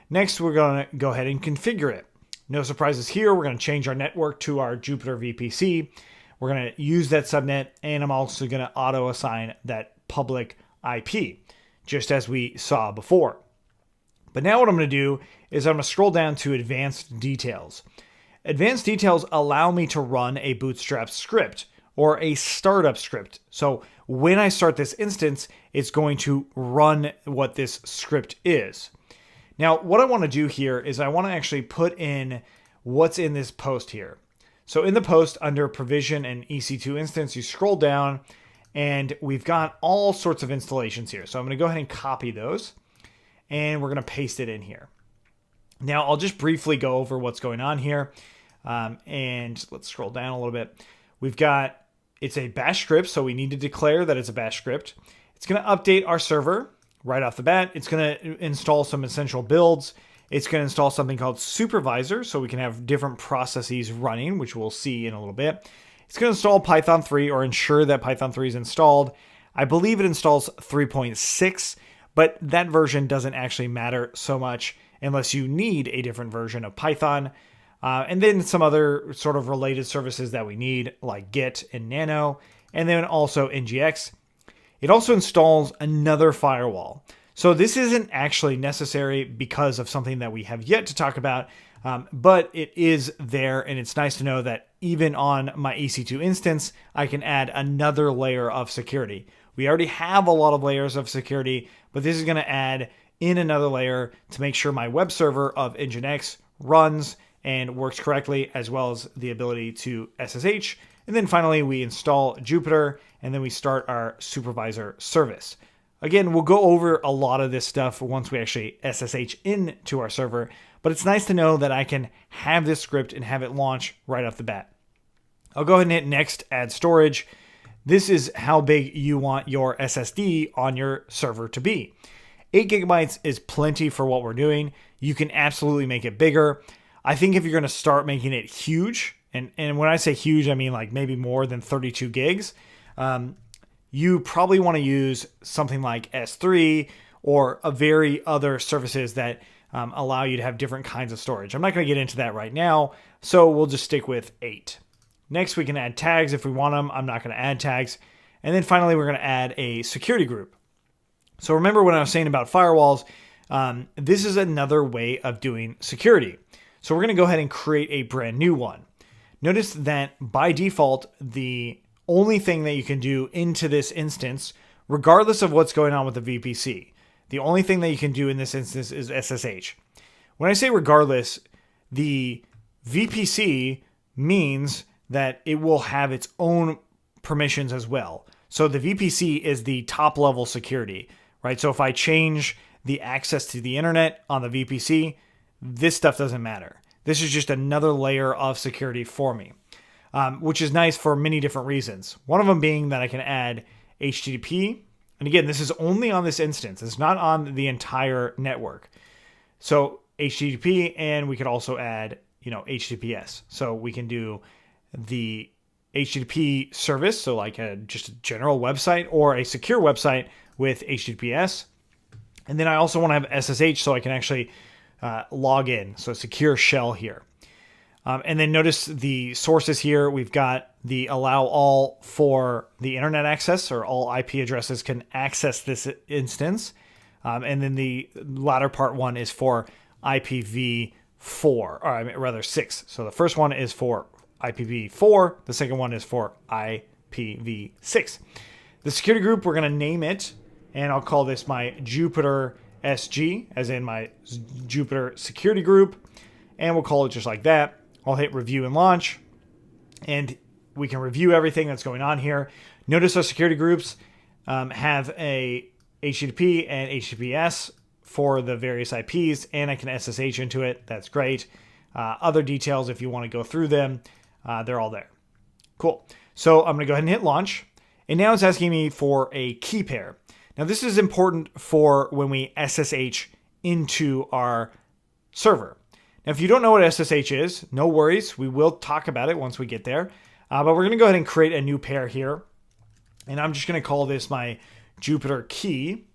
Next, we're going to go ahead and configure it. No surprises here. We're going to change our network to our Jupyter VPC. We're going to use that subnet, and I'm also going to auto assign that public IP, just as we saw before. But now what I'm going to do is I'm going to scroll down to advanced details. Advanced details allow me to run a Bootstrap script or a startup script. So when I start this instance, it's going to run what this script is. Now, what I want to do here is I want to actually put in what's in this post here. So in the post under provision and EC2 instance, you scroll down and we've got all sorts of installations here. So I'm going to go ahead and copy those and we're going to paste it in here. Now, I'll just briefly go over what's going on here. And let's scroll down a little bit. It's a bash script, so we need to declare that it's a bash script. It's going to update our server right off the bat. It's going to install some essential builds. It's going to install something called supervisor, so we can have different processes running, which we'll see in a little bit. It's going to install Python 3 or ensure that Python 3 is installed. I believe it installs 3.6, but that version doesn't actually matter so much unless you need a different version of Python. And then some other sort of related services that we need, like Git and Nano, and then also NGX. It also installs another firewall. So this isn't actually necessary because of something that we have yet to talk about, but it is there, and it's nice to know that even on my EC2 instance, I can add another layer of security. We already have a lot of layers of security, but this is going to add in another layer to make sure my web server of NGINX runs and works correctly, as well as the ability to SSH. And then finally, we install Jupyter, and then we start our supervisor service. Again, we'll go over a lot of this stuff once we actually SSH into our server, but it's nice to know that I can have this script and have it launch right off the bat. I'll go ahead and hit next, add storage. This is how big you want your SSD on your server to be. 8 gigabytes is plenty for what we're doing. You can absolutely make it bigger. I think if you're going to start making it huge, and when I say huge, I mean like maybe more than 32 gigs, you probably want to use something like S3 or a very other services that allow you to have different kinds of storage. I'm not going to get into that right now, so we'll just stick with 8. Next, we can add tags if we want them. I'm not going to add tags. And then finally, we're going to add a security group. So remember when I was saying about firewalls, this is another way of doing security. So we're going to go ahead and create a brand new one. Notice that by default, the only thing that you can do into this instance, regardless of what's going on with the VPC, the only thing that you can do in this instance is SSH. When I say regardless, the VPC means that it will have its own permissions as well. So the VPC is the top level security, right? So if I change the access to the internet on the VPC, this stuff doesn't matter. This is just another layer of security for me, which is nice for many different reasons. One of them being that I can add HTTP. And again, this is only on this instance. It's not on the entire network. So HTTP, and we could also add, HTTPS. So we can do the HTTP service, so like just a general website or a secure website with HTTPS. And then I also want to have SSH so I can actually log in. So secure shell here. And then notice the sources here. We've got the allow all for the internet access, or all IP addresses can access this instance. And then the latter part one is for IPv4, or rather 6. So the first one is for IPv4. The second one is for IPv6. The security group, we're going to name it, and I'll call this my Jupyter SG, as in my Jupyter security group, and we'll call it just like that. I'll hit review and launch, and we can review everything that's going on here. Notice our security groups have a HTTP and HTTPS for the various IPs, and I can SSH into it. That's great. Other details, if you want to go through them, they're all there. Cool. So I'm going to go ahead and hit launch, and now it's asking me for a key pair. Now this is important for when we SSH into our server. Now if you don't know what SSH is, no worries. We will talk about it once we get there. But we're going to go ahead and create a new pair here. And I'm just going to call this my Jupyter key.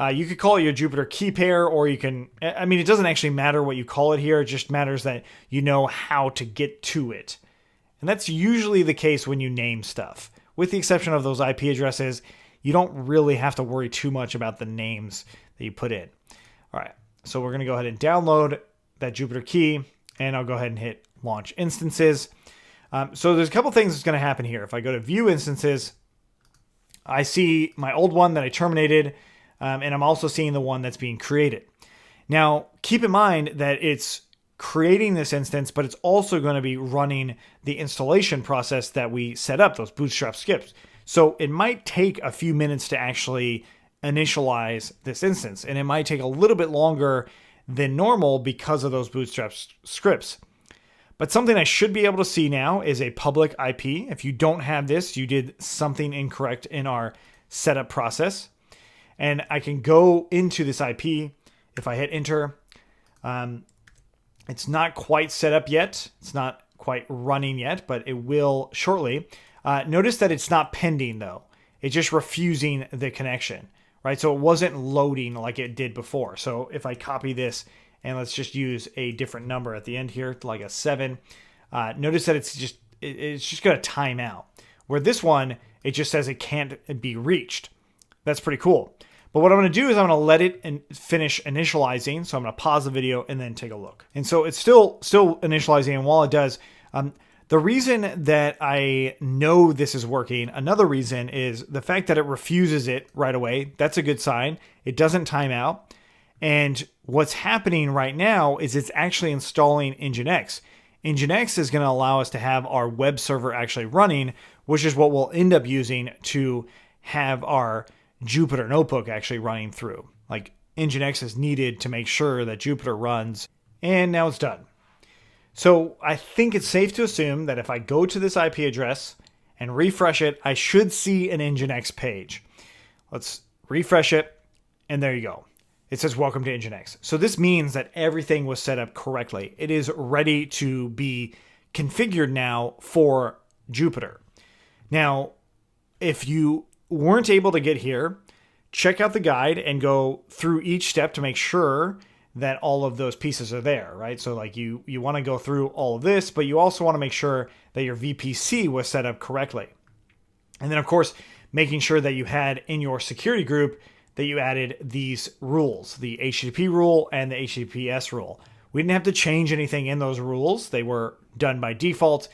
You could call it your Jupyter key pair, or you can, I mean, it doesn't actually matter what you call it here. It just matters that you know how to get to it. And that's usually the case when you name stuff. With the exception of those IP addresses, you don't really have to worry too much about the names that you put in. All right, so we're going to go ahead and download that Jupyter key, and I'll go ahead and hit launch instances. So there's a couple things that's going to happen here. If I go to view instances, I see my old one that I terminated, and I'm also seeing the one that's being created. Now, keep in mind that it's creating this instance, but it's also going to be running the installation process that we set up, those Bootstrap scripts. So it might take a few minutes to actually initialize this instance, and it might take a little bit longer than normal because of those Bootstrap scripts. But something I should be able to see now is a public IP. If you don't have this, you did something incorrect in our setup process. And I can go into this IP. If I hit enter, it's not quite set up yet. It's not quite running yet, but it will shortly. Notice that it's not pending though. It's just refusing the connection, right? So it wasn't loading like it did before. So if I copy this and let's just use a different number at the end here, like a 7, notice that it's just going to time out. Where this one, it just says it can't be reached. That's pretty cool. But what I'm going to do is I'm going to let it finish initializing. So I'm going to pause the video and then take a look. And so it's still initializing. And while it does, the reason that I know this is working, another reason is the fact that it refuses it right away. That's a good sign. It doesn't time out. And what's happening right now is it's actually installing Nginx. Nginx is going to allow us to have our web server actually running, which is what we'll end up using to have our Jupyter notebook actually running through. Like Nginx is needed to make sure that Jupyter runs, and now it's done. So I think it's safe to assume that if I go to this IP address and refresh it, I should see an Nginx page. Let's refresh it, and there you go. It says welcome to Nginx. So this means that everything was set up correctly. It is ready to be configured now for Jupyter. Now, if you weren't able to get here, check out the guide and go through each step to make sure that all of those pieces are there, right? So like you want to go through all of this, but you also want to make sure that your VPC was set up correctly. And then of course, making sure that you had in your security group that you added these rules, the HTTP rule and the HTTPS rule. We didn't have to change anything in those rules. They were done by default.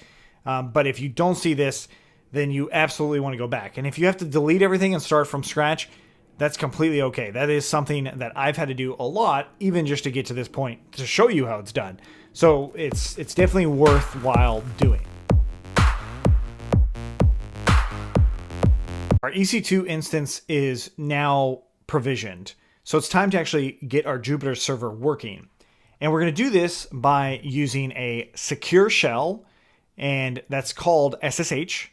But if you don't see this, then you absolutely want to go back. And if you have to delete everything and start from scratch, that's completely okay. That is something that I've had to do a lot, even just to get to this point, to show you how it's done. So it's definitely worthwhile doing. Our EC2 instance is now provisioned. So it's time to actually get our Jupyter server working. And we're going to do this by using a secure shell, and that's called SSH.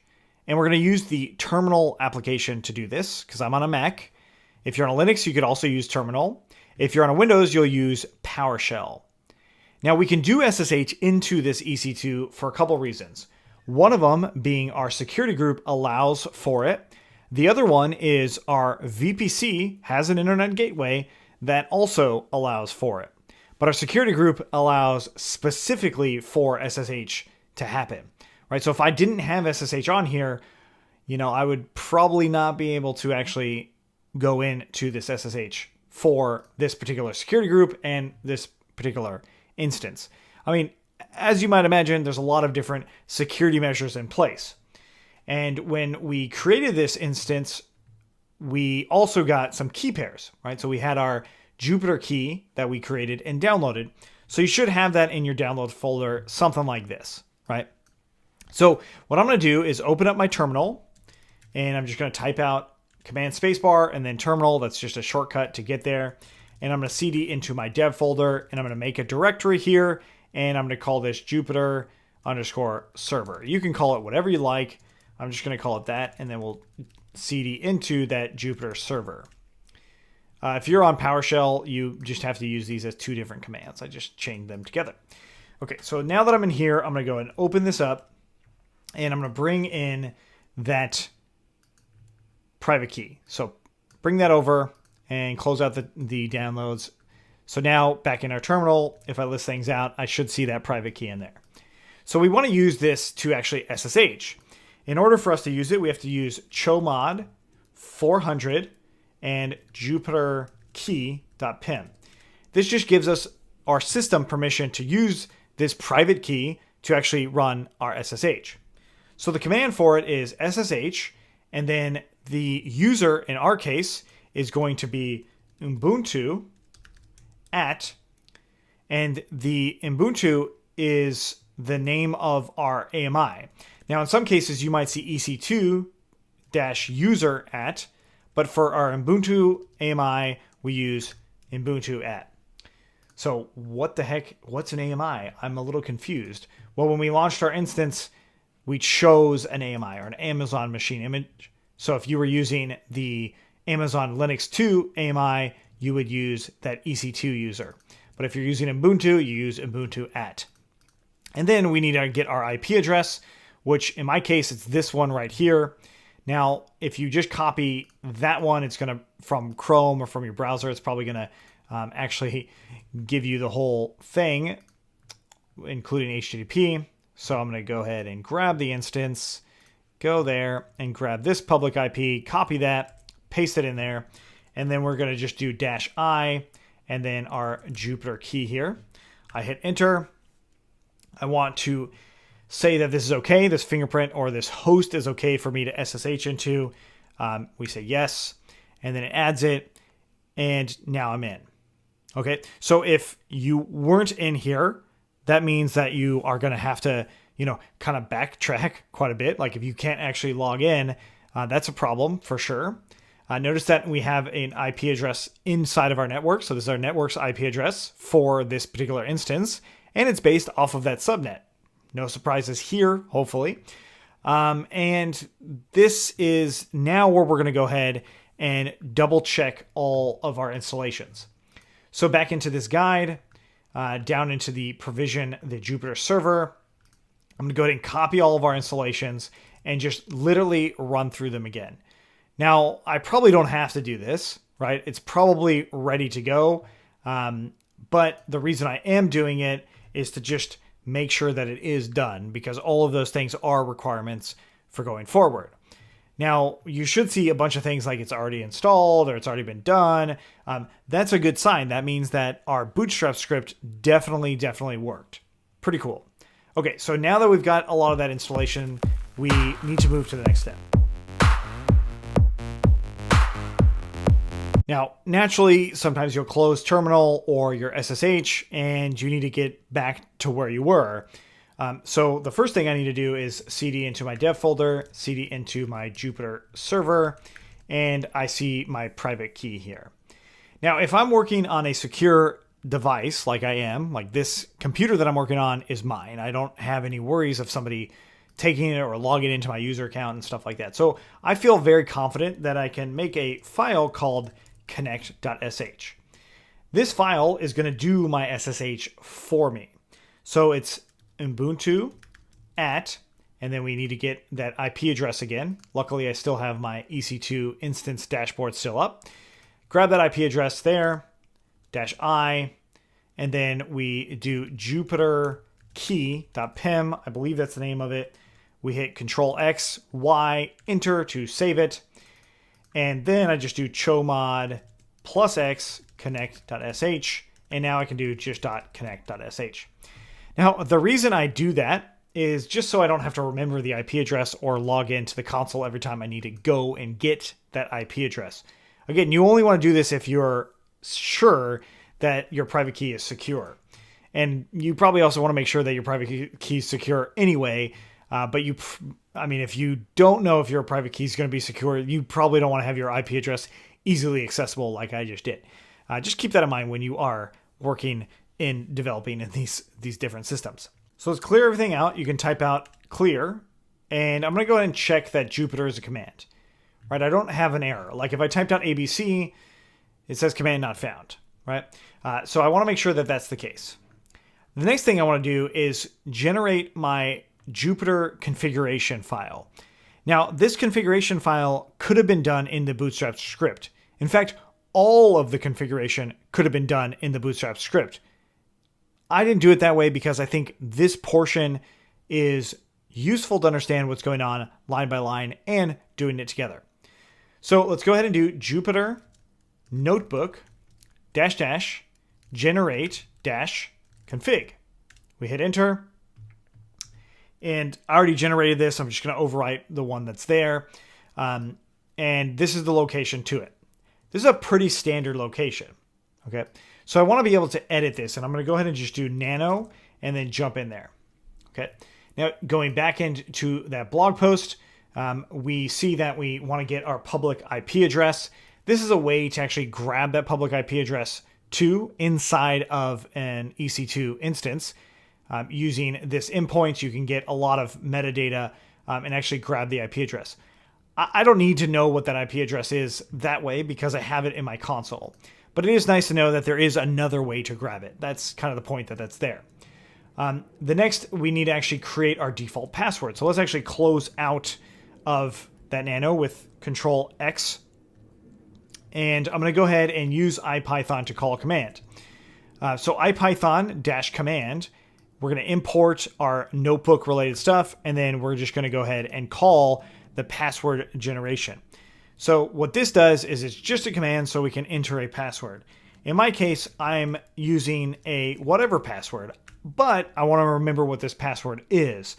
And we're going to use the terminal application to do this because I'm on a Mac. If you're on a Linux, you could also use terminal. If you're on a Windows, you'll use PowerShell. Now we can do SSH into this EC2 for a couple reasons. One of them being our security group allows for it. The other one is our VPC has an internet gateway that also allows for it. But our security group allows specifically for SSH to happen, right? So if I didn't have SSH on here, I would probably not be able to actually go into this SSH for this particular security group and this particular instance. I mean, as you might imagine, there's a lot of different security measures in place. And when we created this instance, we also got some key pairs, right? So we had our Jupyter key that we created and downloaded. So you should have that in your download folder, something like this, right? So what I'm going to do is open up my terminal, and I'm just going to type out Command spacebar and then terminal. That's just a shortcut to get there. And I'm going to cd into my dev folder, and I'm going to make a directory here, and I'm going to call this Jupyter_server. You can call it whatever you like. I'm just going to call it that, and then we'll cd into that Jupyter server. If you're on PowerShell, you just have to use these as two different commands. I just chained them together. Okay, so now that I'm in here, I'm going to go and open this up, and I'm going to bring in that private key. So bring that over, and close out the downloads. So now back in our terminal, if I list things out, I should see that private key in there. So we want to use this to actually SSH. In order for us to use it, we have to use chomod 400 and Jupyter key.pim. This just gives us our system permission to use this private key to actually run our SSH. So the command for it is SSH, and then the user in our case is going to be Ubuntu at, and the Ubuntu is the name of our AMI. Now, in some cases, you might see EC2-user at, but for our Ubuntu AMI, we use Ubuntu at. So what the heck, what's an AMI? I'm a little confused. Well, when we launched our instance, we chose an AMI, or an Amazon machine image. So if you were using the Amazon Linux 2 AMI, you would use that EC2 user. But if you're using Ubuntu, you use Ubuntu at. And then we need to get our IP address, which in my case, it's this one right here. Now, if you just copy that one, it's going to, from Chrome or from your browser, it's probably going to actually give you the whole thing, including HTTP. So I'm going to go ahead and grab the instance, go there and grab this public IP, copy that, paste it in there. And then we're going to just do -I and then our Jupyter key here. I hit enter. I want to say that this is okay, this fingerprint or this host is okay for me to SSH into. We say yes, and then it adds it, and now I'm in. Okay, so if you weren't in here, that means that you are going to have to, kind of backtrack quite a bit. Like if you can't actually log in, that's a problem for sure. Notice that we have an IP address inside of our network. So this is our network's IP address for this particular instance, and it's based off of that subnet. No surprises here, hopefully. And this is now where we're going to go ahead and double check all of our installations. So back into this guide, down into the provision, the Jupyter server, I'm going to go ahead and copy all of our installations and just literally run through them again. Now, I probably don't have to do this, right? It's probably ready to go. But the reason I am doing it is to just make sure that it is done, because all of those things are requirements for going forward. Now, you should see a bunch of things like it's already installed or it's already been done. That's a good sign. That means that our Bootstrap script definitely worked. Pretty cool. Okay, so now that we've got a lot of that installation, we need to move to the next step. Now, naturally, sometimes you'll close terminal or your SSH and you need to get back to where you were. So the first thing I need to do is cd into my dev folder, cd into my Jupyter server, and I see my private key here. Now, if I'm working on a secure device like I am, like this computer that I'm working on is mine. I don't have any worries of somebody taking it or logging into my user account and stuff like that. So I feel very confident that I can make a file called connect.sh. This file is going to do my SSH for me. So it's Ubuntu at, and then we need to get that IP address again. Luckily, I still have my EC2 instance dashboard still up. Grab that IP address there, -I, and then we do Jupyter key.pim. I believe that's the name of it. We hit Control X, Y, Enter to save it. And then I just do chomod +X connect.sh. And now I can do just .connect.sh. Now, the reason I do that is just so I don't have to remember the IP address or log into the console every time I need to go and get that IP address. Again, you only want to do this if you're sure that your private key is secure. And you probably also want to make sure that your private key is secure anyway. But if you don't know if your private key is going to be secure, you probably don't want to have your IP address easily accessible like I just did. Just keep that in mind when you are working in developing in these different systems. So let's clear everything out. You can type out clear, and I'm going to go ahead and check that Jupyter is a command. Right? I don't have an error. Like if I typed out ABC, it says command not found. Right? So I want to make sure that that's the case. The next thing I want to do is generate my Jupyter configuration file. Now, this configuration file could have been done in the Bootstrap script. In fact, all of the configuration could have been done in the Bootstrap script. I didn't do it that way because I think this portion is useful to understand what's going on line by line and doing it together. So let's go ahead and do Jupyter notebook -- generate - config. We hit enter. And I already generated this. I'm just going to overwrite the one that's there. And this is the location to it. This is a pretty standard location. Okay. So I want to be able to edit this, and I'm going to go ahead and just do nano and then jump in there. Okay. Now going back into that blog post, we see that we want to get our public IP address. This is a way to actually grab that public IP address to inside of an EC2 instance. Using this endpoint, you can get a lot of metadata and actually grab the IP address. I don't need to know what that IP address is that way because I have it in my console. But it is nice to know that there is another way to grab it. That's kind of the point that that's there. The next, we need to actually create our default password. So let's actually close out of that nano with Control X. And I'm going to go ahead and use IPython to call a command. So IPython - command, we're going to import our notebook related stuff. And then we're just going to go ahead and call the password generation. So what this does is it's just a command so we can enter a password. In my case, I'm using a whatever password, but I want to remember what this password is.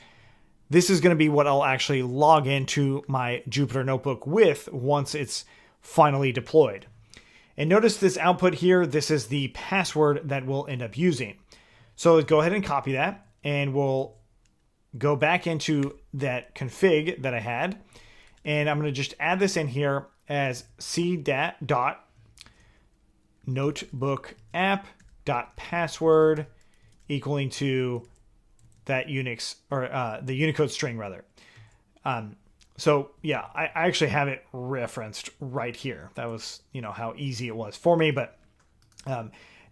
This is going to be what I'll actually log into my Jupyter notebook with once it's finally deployed. And notice this output here, this is the password that we'll end up using. So let's go ahead and copy that, and we'll go back into that config that I had. And I'm going to just add this in here as c.notebookapp.password equaling to that Unix, or the Unicode string rather. So yeah, I actually have it referenced right here. That was, how easy it was for me. But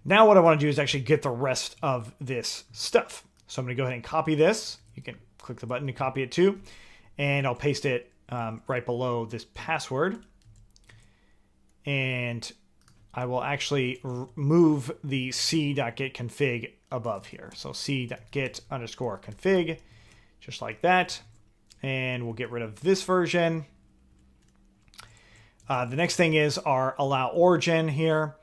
now what I want to do is actually get the rest of this stuff. So I'm going to go ahead and copy this. You can click the button to copy it too. And I'll paste it right below this password. And I will actually move the c.getConfig above here. So c.get_config, just like that. And we'll get rid of this version. The next thing is our allow origin here.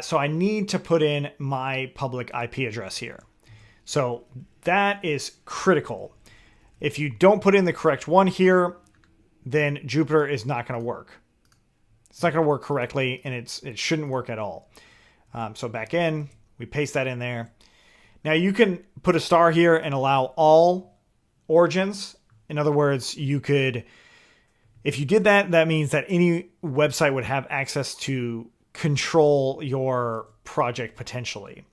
So I need to put in my public IP address here. So that is critical. If you don't put in the correct one here, then Jupyter is not going to work. It's not going to work correctly, and it shouldn't work at all. So back in, we paste that in there. Now you can put a star here and allow all origins. In other words, you could, if you did that, that means that any website would have access to control your project potentially.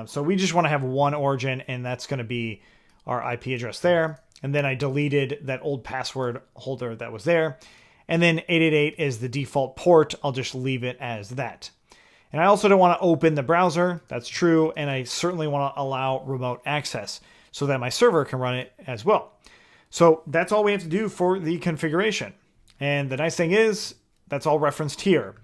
So we just want to have one origin, and that's going to be our IP address there. And then I deleted that old password holder that was there. And then 888 is the default port. I'll just leave it as that. And I also don't want to open the browser. That's true. And I certainly want to allow remote access so that my server can run it as well. So that's all we have to do for the configuration. And the nice thing is that's all referenced here.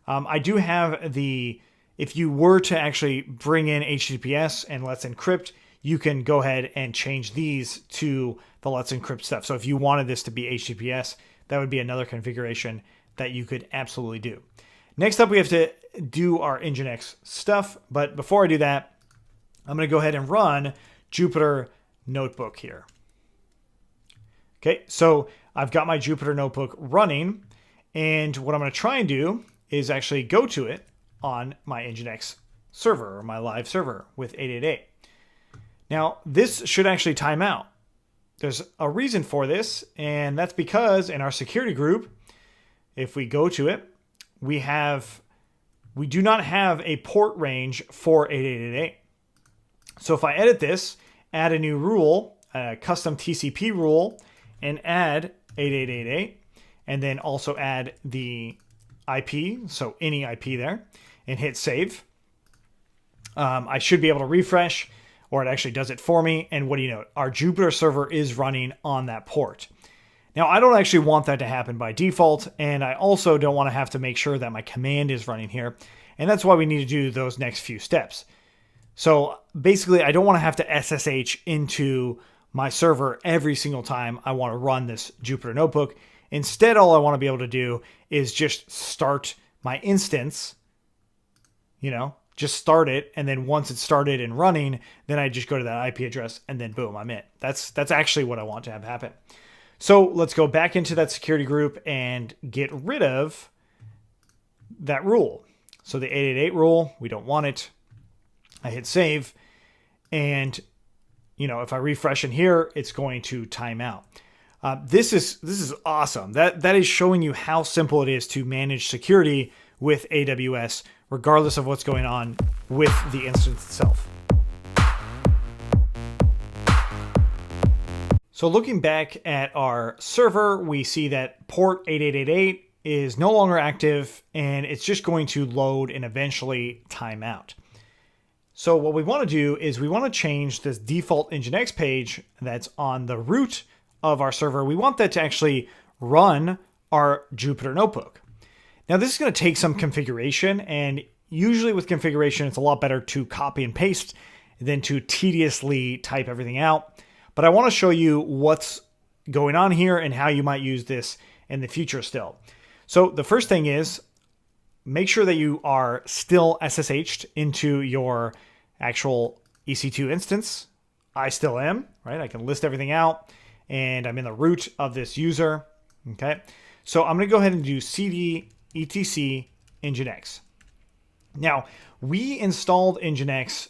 I do have if you were to actually bring in HTTPS and Let's Encrypt, you can go ahead and change these to the Let's Encrypt stuff. So if you wanted this to be HTTPS, that would be another configuration that you could absolutely do. Next up, we have to do our Nginx stuff. But before I do that, I'm going to go ahead and run Jupyter Notebook here. Okay, so I've got my Jupyter Notebook running. And what I'm going to try and do is actually go to it on my Nginx server, or my live server with 888. Now, this should actually time out. There's a reason for this, and that's because in our security group, if we go to it, we do not have a port range for 8888. So if I edit this, add a new rule, a custom TCP rule, and add 8888, and then also add the IP, so any IP there, and hit save, I should be able to refresh, or it actually does it for me. And what do you know? Our Jupyter server is running on that port. Now, I don't actually want that to happen by default, and I also don't want to have to make sure that my command is running here, and that's why we need to do those next few steps. So basically, I don't want to have to SSH into my server every single time I want to run this Jupyter Notebook. Instead, all I want to be able to do is just start my instance, just start it, and then once it's started and running, then I just go to that IP address, and then boom, I'm in. That's actually what I want to have happen. So let's go back into that security group and get rid of that rule. So the 888 rule, we don't want it. I hit save, and if I refresh in here, it's going to time out. This is awesome. That is showing you how simple it is to manage security with AWS, regardless of what's going on with the instance itself. So looking back at our server, we see that port 8888 is no longer active, and it's just going to load and eventually time out. So what we want to do is we want to change this default Nginx page that's on the root of our server. We want that to actually run our Jupyter Notebook. Now this is going to take some configuration, and usually with configuration, it's a lot better to copy and paste than to tediously type everything out. But I want to show you what's going on here and how you might use this in the future still. So the first thing is make sure that you are still SSH'd into your actual EC2 instance. I still am, right? I can list everything out, and I'm in the root of this user. Okay. So I'm going to go ahead and do cd etc nginx. Now, we installed nginx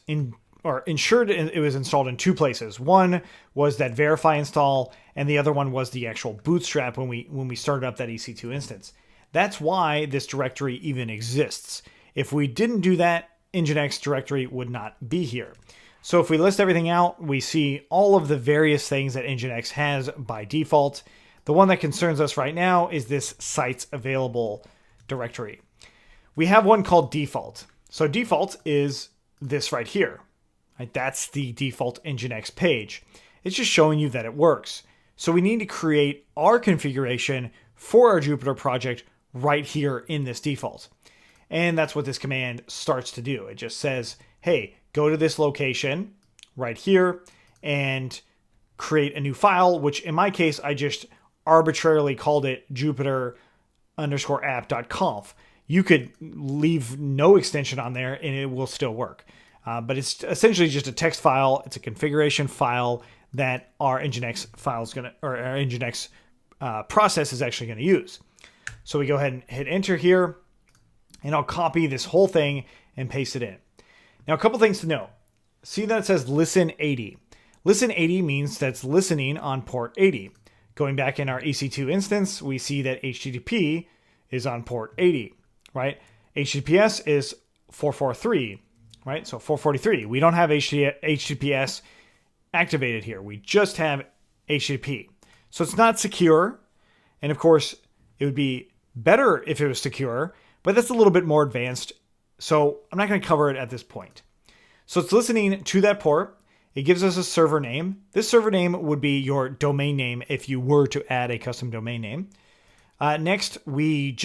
ensured it was installed in two places. One was that verify install, and the other one was the actual bootstrap when we started up that EC2 instance. That's why this directory even exists. If we didn't do that, Nginx directory would not be here. So if we list everything out, we see all of the various things that Nginx has by default. The one that concerns us right now is this sites available directory. We have one called default. So default is this right here. Right? That's the default Nginx page. It's just showing you that it works. So we need to create our configuration for our Jupyter project right here in this default. And that's what this command starts to do. It just says, hey, go to this location right here and create a new file, which in my case, I just arbitrarily called it Jupyter_app.conf. You could leave no extension on there and it will still work. But it's essentially just a text file. It's a configuration file that our Nginx our Nginx process is actually going to use. So we go ahead and hit enter here, and I'll copy this whole thing and paste it in. Now, a couple things to know. See that it says listen 80. Listen 80 means that's listening on port 80. Going back in our EC2 instance, we see that HTTP is on port 80, right? HTTPS is 443. Right? So 443, we don't have HTTPS activated here. We just have HTTP. So it's not secure. And of course, it would be better if it was secure, but that's a little bit more advanced. So I'm not going to cover it at this point. So it's listening to that port. It gives us a server name. This server name would be your domain name if you were to add a custom domain name. Next, we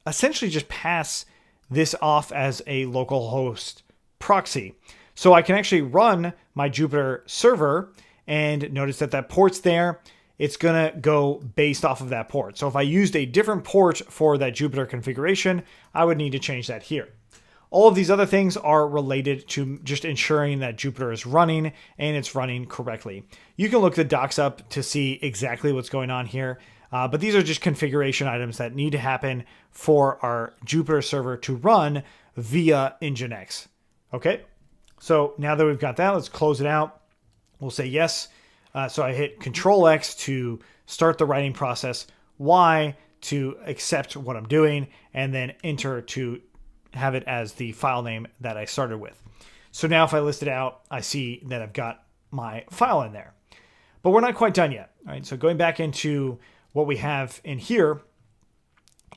essentially just pass this off as a localhost proxy. So I can actually run my Jupyter server, and notice that port's there. It's going to go based off of that port. So if I used a different port for that Jupyter configuration, I would need to change that here. All of these other things are related to just ensuring that Jupyter is running and it's running correctly. You can look the docs up to see exactly what's going on here. But these are just configuration items that need to happen for our Jupyter server to run via Nginx. Okay, so now that we've got that, let's close it out. We'll say yes. So I hit Control X to start the writing process, Y to accept what I'm doing, and then Enter to have it as the file name that I started with. So now if I list it out, I see that I've got my file in there. But we're not quite done yet. All right, so going back into what we have in here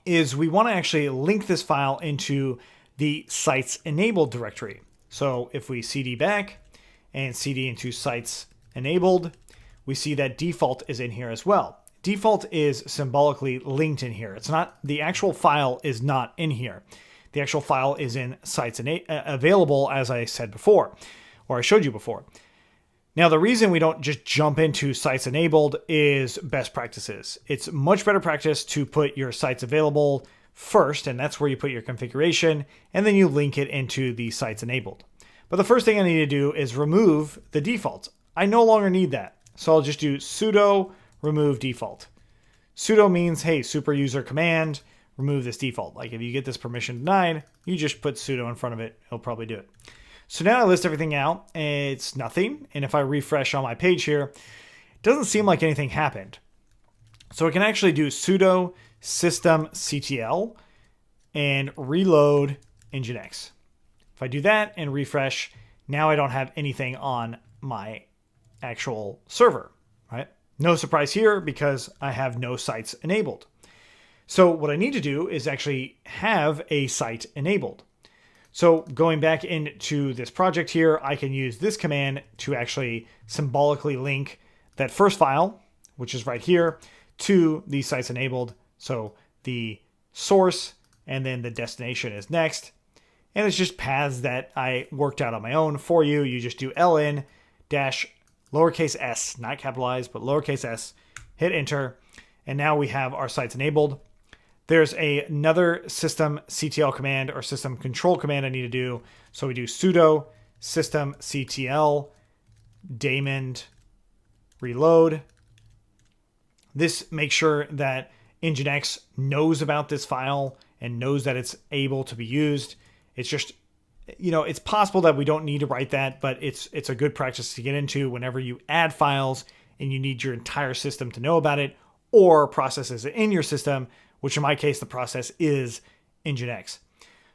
is we want to actually link this file into the sites enabled directory. So if we cd back and cd into sites enabled, we see that default is in here as well. default is symbolically linked in here. It's not, the actual file is not in here. The actual file is in sites available, as I said before, or I showed you before. Now, the reason we don't just jump into sites enabled is best practices. It's much better practice to put your sites available first, and that's where you put your configuration, and then you link it into the sites enabled. But the first thing I need to do is remove the default. I no longer need that. So I'll just do sudo remove default. Sudo means, hey, super user command, remove this default. Like if you get this permission denied, you just put sudo in front of it. It'll probably do it. So now I list everything out. It's nothing. And if I refresh on my page here, it doesn't seem like anything happened. So I can actually do sudo systemctl and reload nginx. If I do that and refresh, now I don't have anything on my actual server, right? No surprise here because I have no sites enabled. So what I need to do is actually have a site enabled. So going back into this project here, I can use this command to actually symbolically link that first file, which is right here, to the sites enabled. So the source and then the destination is next. And it's just paths that I worked out on my own for you. You just do ln dash lowercase s, not capitalized, but lowercase s, hit enter. And now we have our sites enabled. There's another systemctl command or system control command I need to do. So we do sudo systemctl daemon reload. This makes sure that nginx knows about this file and knows that it's able to be used. It's just, you know, it's possible that we don't need to write that, but it's a good practice to get into whenever you add files and you need your entire system to know about it, or processes in your system, which in my case, the process is nginx.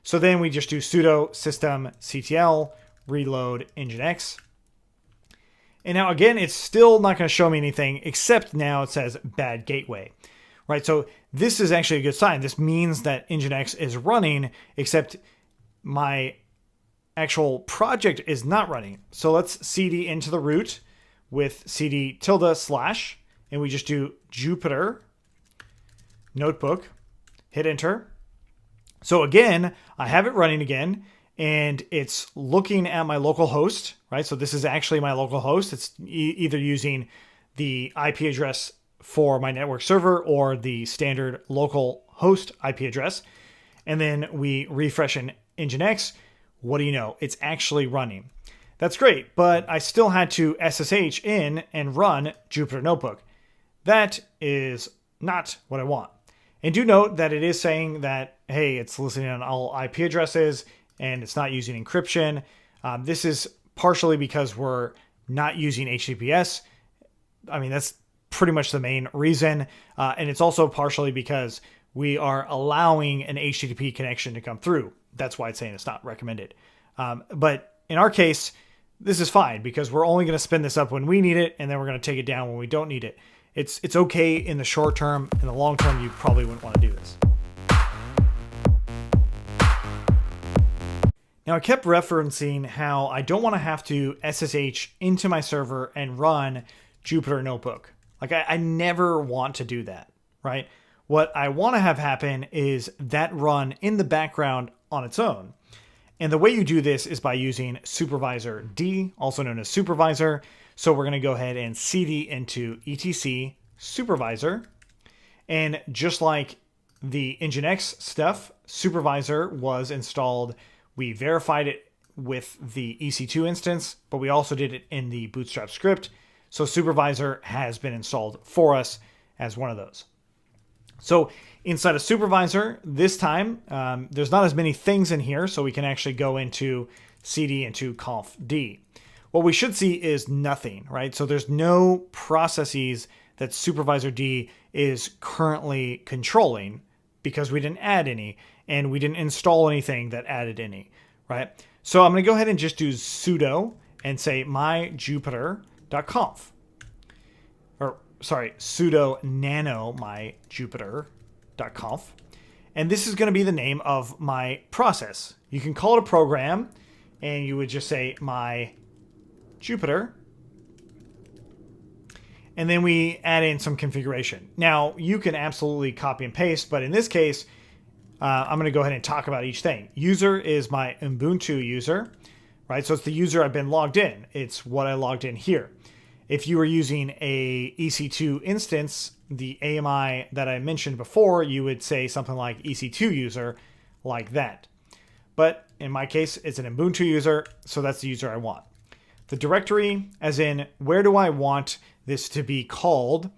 So then we just do sudo systemctl reload nginx. And now again, it's still not going to show me anything, except now it says bad gateway, right? So this is actually a good sign. This means that nginx is running, except my actual project is not running. So let's cd into the root with cd /, and we just do Jupyter notebook, hit enter. So again, I have it running again, and it's looking at my local host, right? So this is actually my local host. It's either using the IP address for my network server or the standard local host IP address. And then we refresh in nginx. What do you know? It's actually running. That's great, but I still had to SSH in and run Jupyter Notebook. That is not what I want. And do note that it is saying that, hey, it's listening on all IP addresses and it's not using encryption. This is partially because we're not using HTTPS. I mean, that's pretty much the main reason. And it's also partially because we are allowing an HTTP connection to come through. That's why it's saying it's not recommended. But in our case, this is fine because we're only going to spin this up when we need it, and then we're going to take it down when we don't need it. It's okay in the short term. In the long term, you probably wouldn't want to do this. Now, I kept referencing how I don't want to have to SSH into my server and run Jupyter Notebook. Like I never want to do that, right? What I want to have happen is that run in the background on its own. And the way you do this is by using supervisor D, also known as supervisor. So we're going to go ahead and cd into etc supervisor. And just like the nginx stuff, supervisor was installed. We verified it with the EC2 instance, but we also did it in the Bootstrap script. So supervisor has been installed for us as one of those. So inside of supervisor, this time, there's not as many things in here, so we can actually go into cd into conf d. What we should see is nothing, right? So there's no processes that supervisor D is currently controlling because we didn't add any, and we didn't install anything that added any, right? So I'm going to go ahead and just do sudo and say myjupyter.conf. Or sorry, sudo nano myjupyter.conf. And this is going to be the name of my process. You can call it a program, and you would just say my Jupyter. and then we add in some configuration. Now, you can absolutely copy and paste, but in this case, I'm going to go ahead and talk about each thing. User is my Ubuntu user, right? So it's the user I've been logged in. It's what I logged in here. If you were using a EC2 instance, the AMI that I mentioned before, you would say something like EC2 user, like that. But in my case, it's an Ubuntu user, so that's the user I want. The directory, as in where do I want this to be called?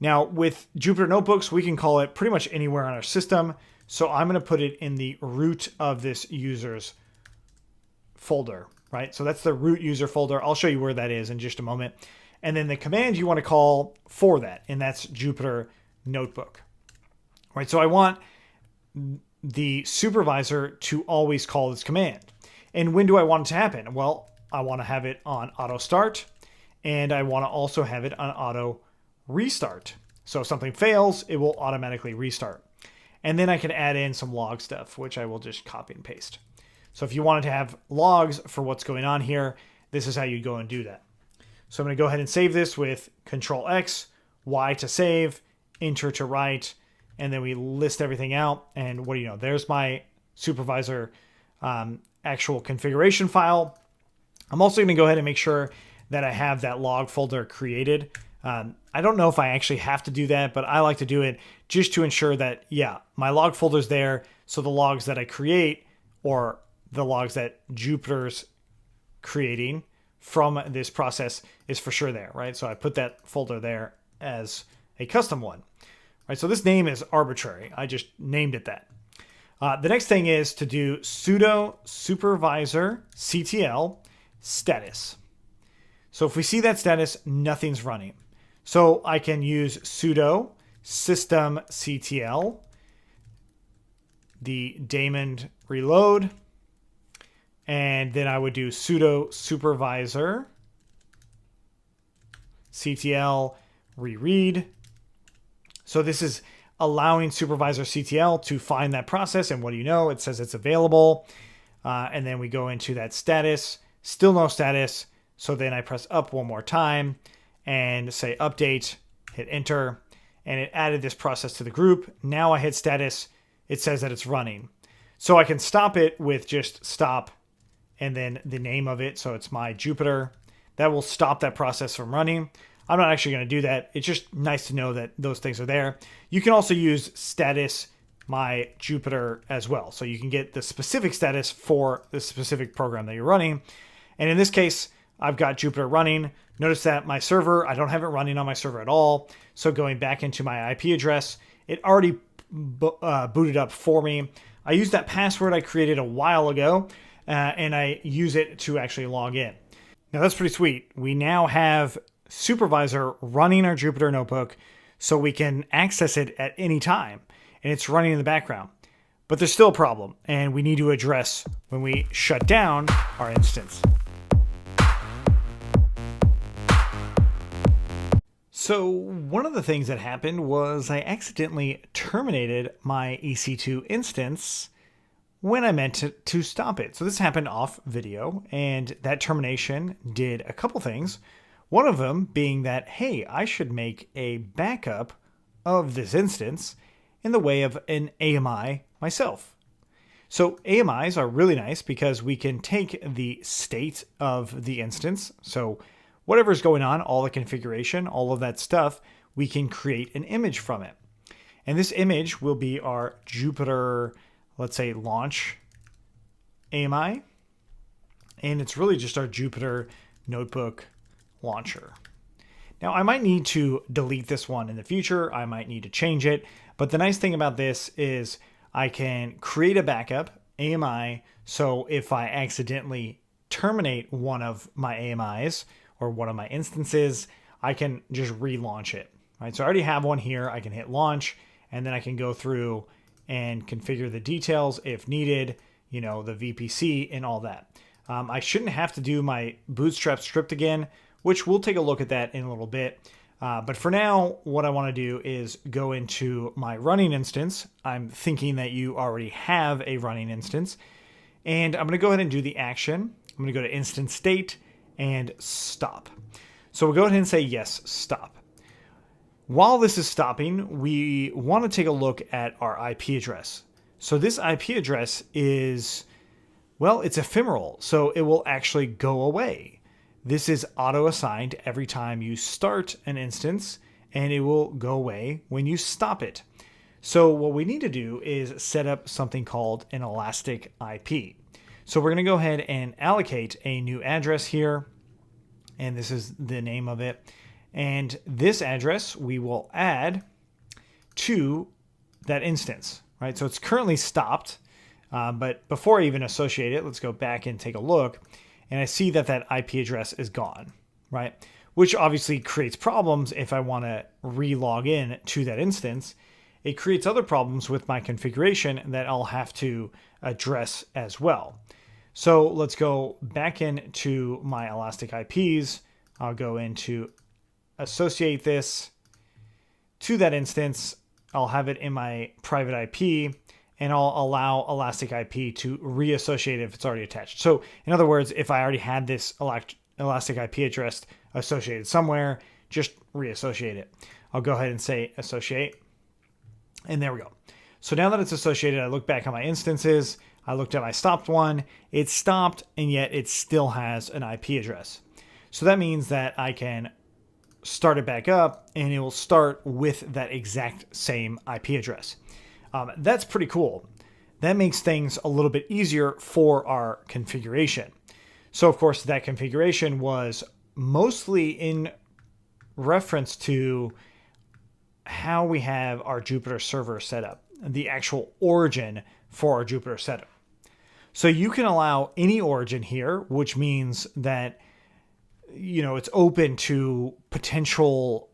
Now, with Jupyter Notebooks, we can call it pretty much anywhere on our system. So I'm going to put it in the root of this user's folder, right? So that's the root user folder. I'll show you where that is in just a moment. And then the command you want to call for that, and that's Jupyter Notebook, right? So I want the supervisor to always call this command. And when do I want it to happen? Well, I want to have it on auto start, and I want to also have it on auto restart. So if something fails, it will automatically restart. And then I can add in some log stuff, which I will just copy and paste. So if you wanted to have logs for what's going on here, this is how you go and do that. So I'm going to go ahead and save this with Control X, Y to save, Enter to write, and then we list everything out. And what do you know? There's my supervisor actual configuration file. I'm also going to go ahead and make sure that I have that log folder created. I don't know if I actually have to do that, but I like to do it just to ensure that, yeah, my log folder's there. So the logs that I create, or the logs that Jupyter's creating from this process, is for sure there, right? So I put that folder there as a custom one, right? So this name is arbitrary. I just named it that. The next thing is to do sudo supervisor CTL status. So if we see that status, nothing's running. So I can use sudo systemctl, the daemon reload, and then I would do sudo supervisor CTL reread. So this is allowing supervisor CTL to find that process, and what do you know? It says it's available. And then we go into that status, still no status. So then I press up one more time and say update, hit enter, and it added this process to the group. Now I hit status, it says that it's running. So I can stop it with just stop and then the name of it. So it's my Jupyter. That will stop that process from running. I'm not actually going to do that. It's just nice to know that those things are there. You can also use status my Jupyter as well. So you can get the specific status for the specific program that you're running. And in this case, I've got Jupyter running. Notice that my server, I don't have it running on my server at all. So going back into my IP address, it already booted up for me. I used that password I created a while ago, and I use it to actually log in. Now that's pretty sweet. We now have supervisor running our Jupyter notebook so we can access it at any time, and it's running in the background. But there's still a problem, and we need to address when we shut down our instance. So one of the things that happened was I accidentally terminated my EC2 instance when I meant to stop it. So this happened off video, and that termination did a couple things. One of them being that, hey, I should make a backup of this instance in the way of an AMI myself. So AMIs are really nice because we can take the state of the instance. So whatever's going on, all the configuration, all of that stuff, we can create an image from it. And this image will be our Jupyter, let's say, launch AMI. And it's really just our Jupyter notebook launcher. Now, I might need to delete this one in the future. I might need to change it. But the nice thing about this is I can create a backup AMI. So if I accidentally terminate one of my AMIs, or one of my instances, I can just relaunch it, right? So I already have one here. I can hit launch, and then I can go through and configure the details if needed, you know, the VPC and all that. I shouldn't have to do my bootstrap script again, which we'll take a look at that in a little bit. But for now, what I want to do is go into my running instance. I'm thinking that you already have a running instance, and I'm going to go ahead and do the action. I'm going to go to instance state and stop. So we'll go ahead and say yes, stop. While this is stopping, we want to take a look at our IP address. So this IP address is, well, it's ephemeral, so it will actually go away. This is auto-assigned every time you start an instance, and it will go away when you stop it. So what we need to do is set up something called an elastic IP. So we're going to go ahead and allocate a new address here, and this is the name of it. And this address we will add to that instance, right? So it's currently stopped, but before I even associate it, let's go back and take a look. And I see that that IP address is gone, right? Which obviously creates problems if I want to re-log in to that instance. It creates other problems with my configuration that I'll have to address as well. So let's go back into my elastic IPs. I'll go into associate this to that instance. I'll have it in my private IP, and I'll allow elastic IP to reassociate if it's already attached. So in other words, if I already had this elastic IP address associated somewhere, just reassociate it. I'll go ahead and say associate, and there we go. So now that it's associated, I look back on my instances. I looked at my stopped one. It stopped, and yet it still has an IP address. So that means that I can start it back up, and it will start with that exact same IP address. That's pretty cool. That makes things a little bit easier for our configuration. So of course that configuration was mostly in reference to how we have our Jupyter server set up, the actual origin for our Jupyter setup. So you can allow any origin here, which means that it's open to potential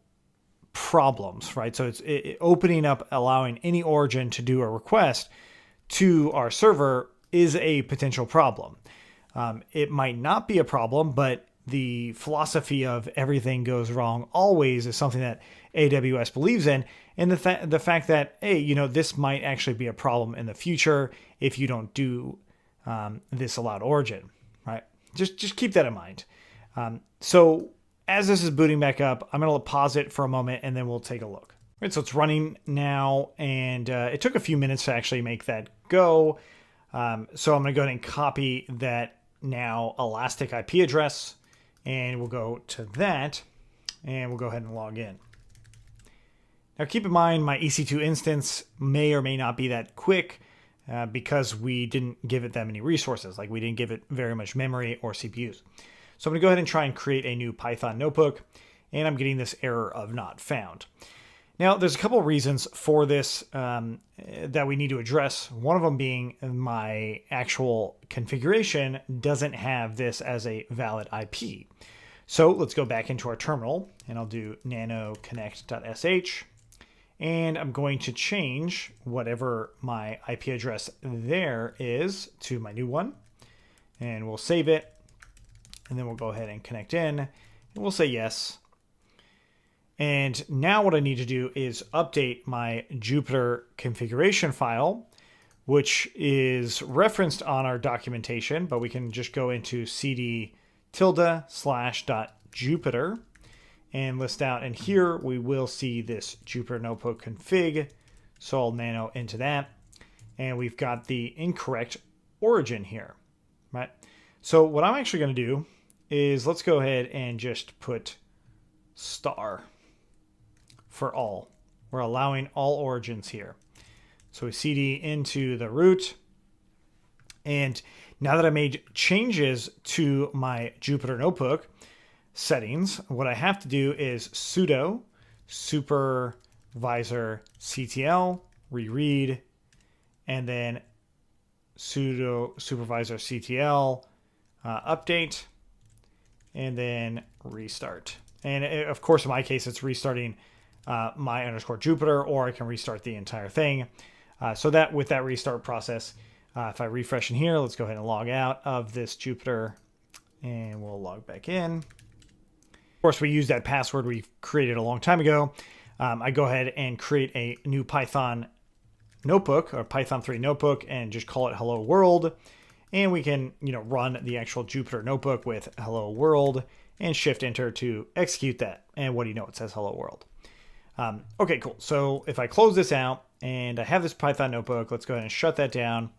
problems, right? So it's opening up, allowing any origin to do a request to our server is a potential problem. It might not be a problem, but the philosophy of everything goes wrong always is something that AWS believes in. And the fact that, hey, this might actually be a problem in the future if you don't do this allowed origin, right? Just keep that in mind. So as this is booting back up, I'm going to pause it for a moment and then we'll take a look. Right, so it's running now, and it took a few minutes to actually make that go. So I'm going to go ahead and copy that now elastic IP address, and we'll go to that, and we'll go ahead and log in. Now keep in mind my EC2 instance may or may not be that quick because we didn't give it that many resources, like we didn't give it very much memory or CPUs. So I'm going to go ahead and try and create a new Python notebook, and I'm getting this error of not found. Now, there's a couple of reasons for this that we need to address. One of them being my actual configuration doesn't have this as a valid IP. So let's go back into our terminal, and I'll do nano connect.sh, and I'm going to change whatever my IP address there is to my new one, and we'll save it. And then we'll go ahead and connect in, and we'll say yes. And now what I need to do is update my Jupyter configuration file, which is referenced on our documentation, but we can just go into cd//.jupyter and list out. And here we will see this Jupyter notebook config. So I'll nano into that. And we've got the incorrect origin here, right? So what I'm actually going to do is let's go ahead and just put star for all. We're allowing all origins here. So we cd into the root. And now that I made changes to my Jupyter notebook settings, what I have to do is sudo supervisor ctl reread, and then sudo supervisor ctl update, and then restart. And of course, in my case, it's restarting my _ Jupyter, or I can restart the entire thing. So that with that restart process, if I refresh in here, let's go ahead and log out of this Jupyter, and we'll log back in. Of course, we use that password we created a long time ago. I go ahead and create a new Python notebook, or Python 3 notebook, and just call it hello world. And we can, run the actual Jupyter notebook with hello world and shift enter to execute that. And what do you know? It says hello world. Okay, cool. So if I close this out and I have this Python notebook, let's go ahead and shut that down.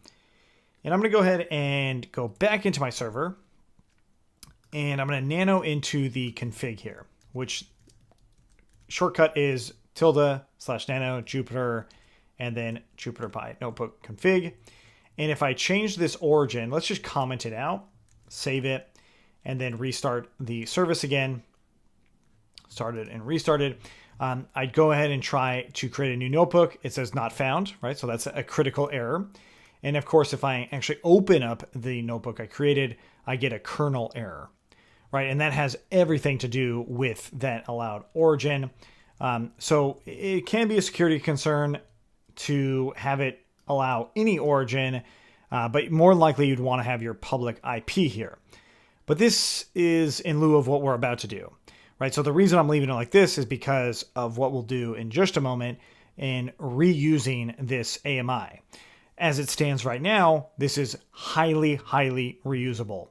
And I'm going to go ahead and go back into my server. And I'm going to nano into the config here, which shortcut is tilde/nano Jupyter and then Jupyter notebook config. And if I change this origin, let's just comment it out, save it, and then restart the service again. Started and restarted. I'd go ahead and try to create a new notebook. It says not found, right? So that's a critical error. And of course, if I actually open up the notebook I created, I get a kernel error, right? And that has everything to do with that allowed origin. So it can be a security concern to have it allow any origin, but more likely you'd want to have your public IP here. But this is in lieu of what we're about to do, right? So the reason I'm leaving it like this is because of what we'll do in just a moment in reusing this AMI. As it stands right now, this is highly, highly reusable.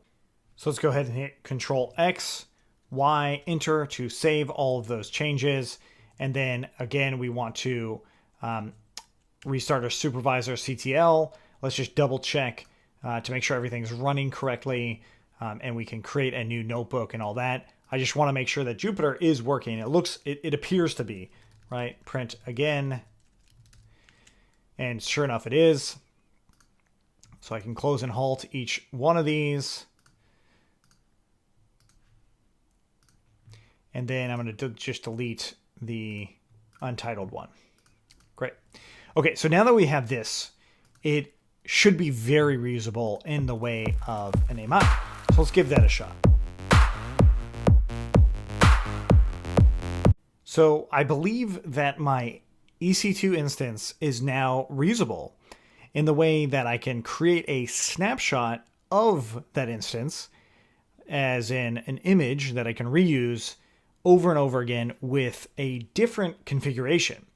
So let's go ahead and hit Control X, Y, Enter to save all of those changes. And then again, we want to restart our supervisor CTL. Let's just double check to make sure everything's running correctly. And we can create a new notebook and all that. I just want to make sure that Jupyter is working. It appears to be, right? Print again. And sure enough, it is. So I can close and halt each one of these. And then I'm going to just delete the untitled one. Great. Okay, so now that we have this, it should be very reusable in the way of an AMI. So let's give that a shot. So I believe that my EC2 instance is now reusable in the way that I can create a snapshot of that instance, as in an image that I can reuse over and over again with a different configuration.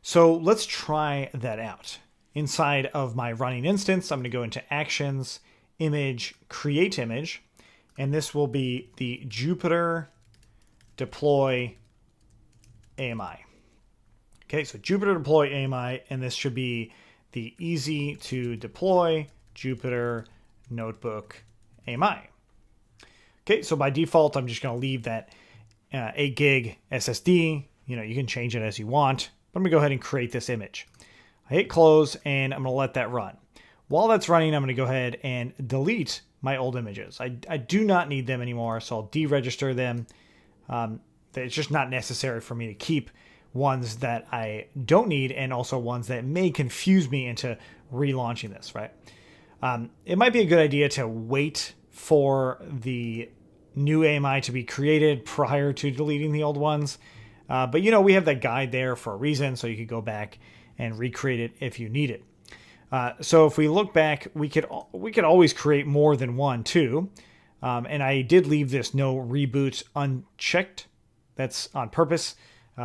So let's try that out. Inside of my running instance, I'm going to go into Actions, Image, Create Image, and this will be the Jupyter Deploy AMI. Okay, so Jupyter Deploy AMI, and this should be the easy to deploy Jupyter Notebook AMI. Okay, so by default, I'm just going to leave that 8 gig SSD. You can change it as you want. But I'm going to go ahead and create this image. I hit close, and I'm going to let that run. While that's running, I'm going to go ahead and delete my old images. I do not need them anymore, so I'll deregister them. It's just not necessary for me to keep ones that I don't need, and also ones that may confuse me into relaunching this, right? It might be a good idea to wait for the new AMI to be created prior to deleting the old ones. But we have that guide there for a reason, so you could go back and recreate it if you need it. So if we look back, we could always create more than one too. And I did leave this no reboot unchecked. That's on purpose.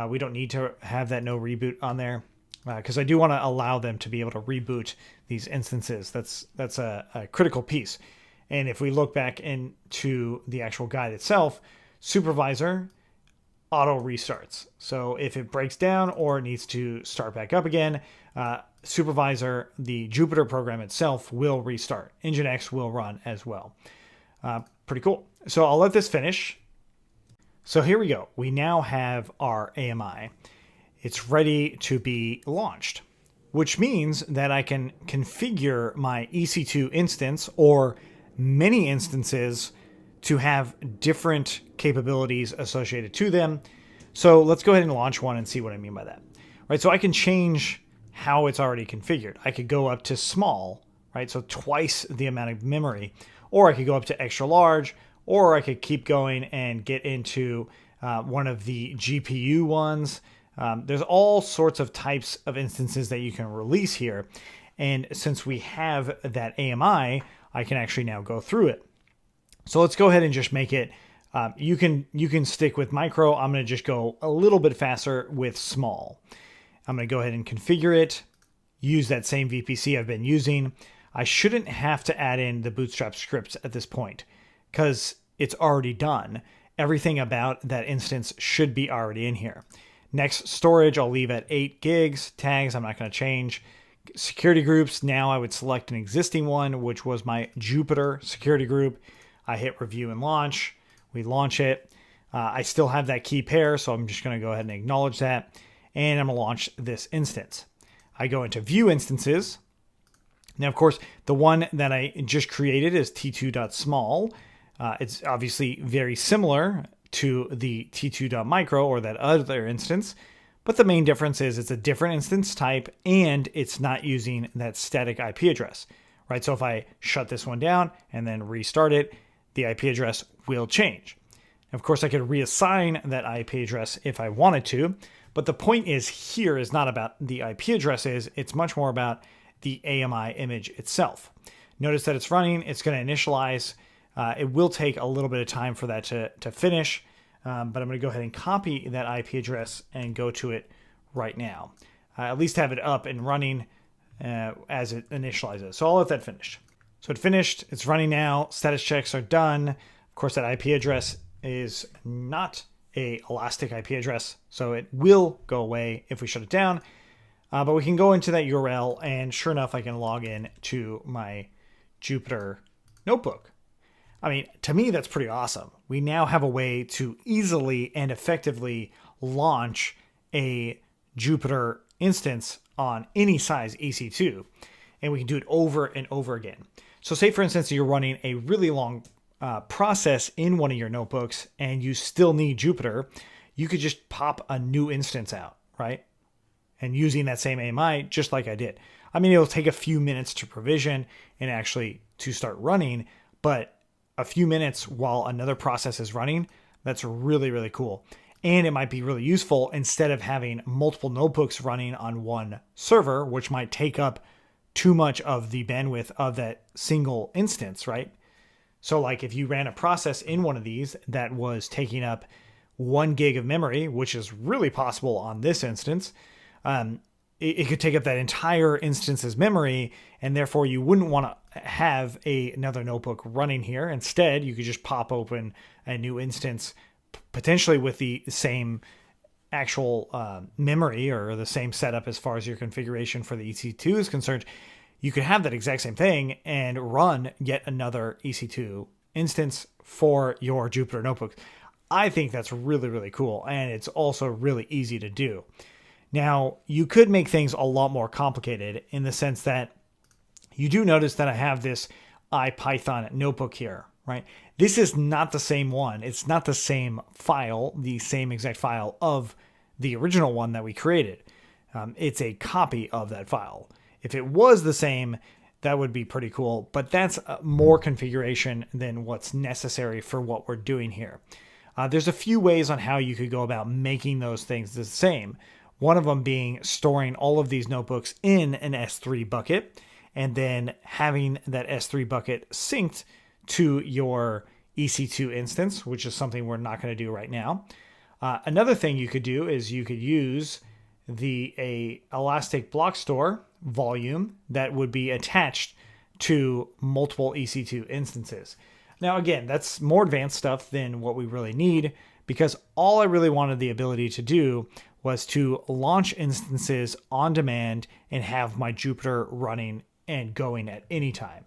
We don't need to have that no reboot on there because I do want to allow them to be able to reboot these instances. That's a critical piece. And if we look back into the actual guide itself, supervisor auto restarts. So if it breaks down or it needs to start back up again, supervisor, the Jupyter program itself, will restart. Nginx will run as well. Pretty cool. So I'll let this finish. So here we go. We now have our AMI. It's ready to be launched, which means that I can configure my EC2 instance or many instances to have different capabilities associated to them. So let's go ahead and launch one and see what I mean by that. Right, so I can change how it's already configured. I could go up to small, right? So twice the amount of memory, or I could go up to extra large, or I could keep going and get into one of the GPU ones. There's all sorts of types of instances that you can release here. And since we have that AMI, I can actually now go through it. So let's go ahead and just make it. You can stick with micro. I'm going to just go a little bit faster with small. I'm going to go ahead and configure it, use that same VPC I've been using. I shouldn't have to add in the Bootstrap scripts at this point because it's already done. Everything about that instance should be already in here. Next, storage, I'll leave at 8 gigs. Tags, I'm not going to change. Security groups, now I would select an existing one, which was my Jupyter security group. I hit review and launch. We launch it. I still have that key pair, so I'm just going to go ahead and acknowledge that. And I'm going to launch this instance. I go into view instances. Now, of course, the one that I just created is t2.small. It's obviously very similar to the t2.micro or that other instance, but the main difference is it's a different instance type and it's not using that static IP address, right? So if I shut this one down and then restart it, the IP address will change. Of course, I could reassign that IP address if I wanted to, but the point is here is not about the IP addresses, it's much more about the AMI image itself. Notice that it's running, it's going to initialize. It will take a little bit of time for that to finish, but I'm going to go ahead and copy that IP address and go to it right now. At least have it up and running as it initializes. So I'll let that finish. So it finished, it's running now, status checks are done. Of course, that IP address is not a elastic IP address, so it will go away if we shut it down. But we can go into that URL, and sure enough, I can log in to my Jupyter notebook. I mean, to me, that's pretty awesome. We now have a way to easily and effectively launch a Jupyter instance on any size EC2, and we can do it over and over again. So say, for instance, you're running a really long process in one of your notebooks and you still need Jupyter, you could just pop a new instance out, right? And using that same AMI, just like I did. I mean, it'll take a few minutes to provision and actually to start running, but a few minutes while another process is running, that's really, really cool. And it might be really useful instead of having multiple notebooks running on one server, which might take up too much of the bandwidth of that single instance, right? So like if you ran a process in one of these that was taking up 1 gig of memory, which is really possible on this instance, it could take up that entire instance's memory, and therefore you wouldn't want to have another notebook running here. Instead, you could just pop open a new instance, potentially with the same actual memory or the same setup as far as your configuration for the EC2 is concerned. You could have that exact same thing and run yet another EC2 instance for your Jupyter notebook. I think that's really, really cool, and it's also really easy to do. Now, you could make things a lot more complicated in the sense that you do notice that I have this IPython notebook here, right? This is not the same one. It's not the same file, the same exact file of the original one that we created. It's a copy of that file. If it was the same, that would be pretty cool, but that's more configuration than what's necessary for what we're doing here. There's a few ways on how you could go about making those things the same. One of them being storing all of these notebooks in an S3 bucket and then having that S3 bucket synced to your EC2 instance, which is something we're not going to do right now. Another thing you could do is you could use a Elastic Block Store volume that would be attached to multiple EC2 instances. Now, again, that's more advanced stuff than what we really need, because all I really wanted the ability to do was to launch instances on demand and have my Jupyter running and going at any time,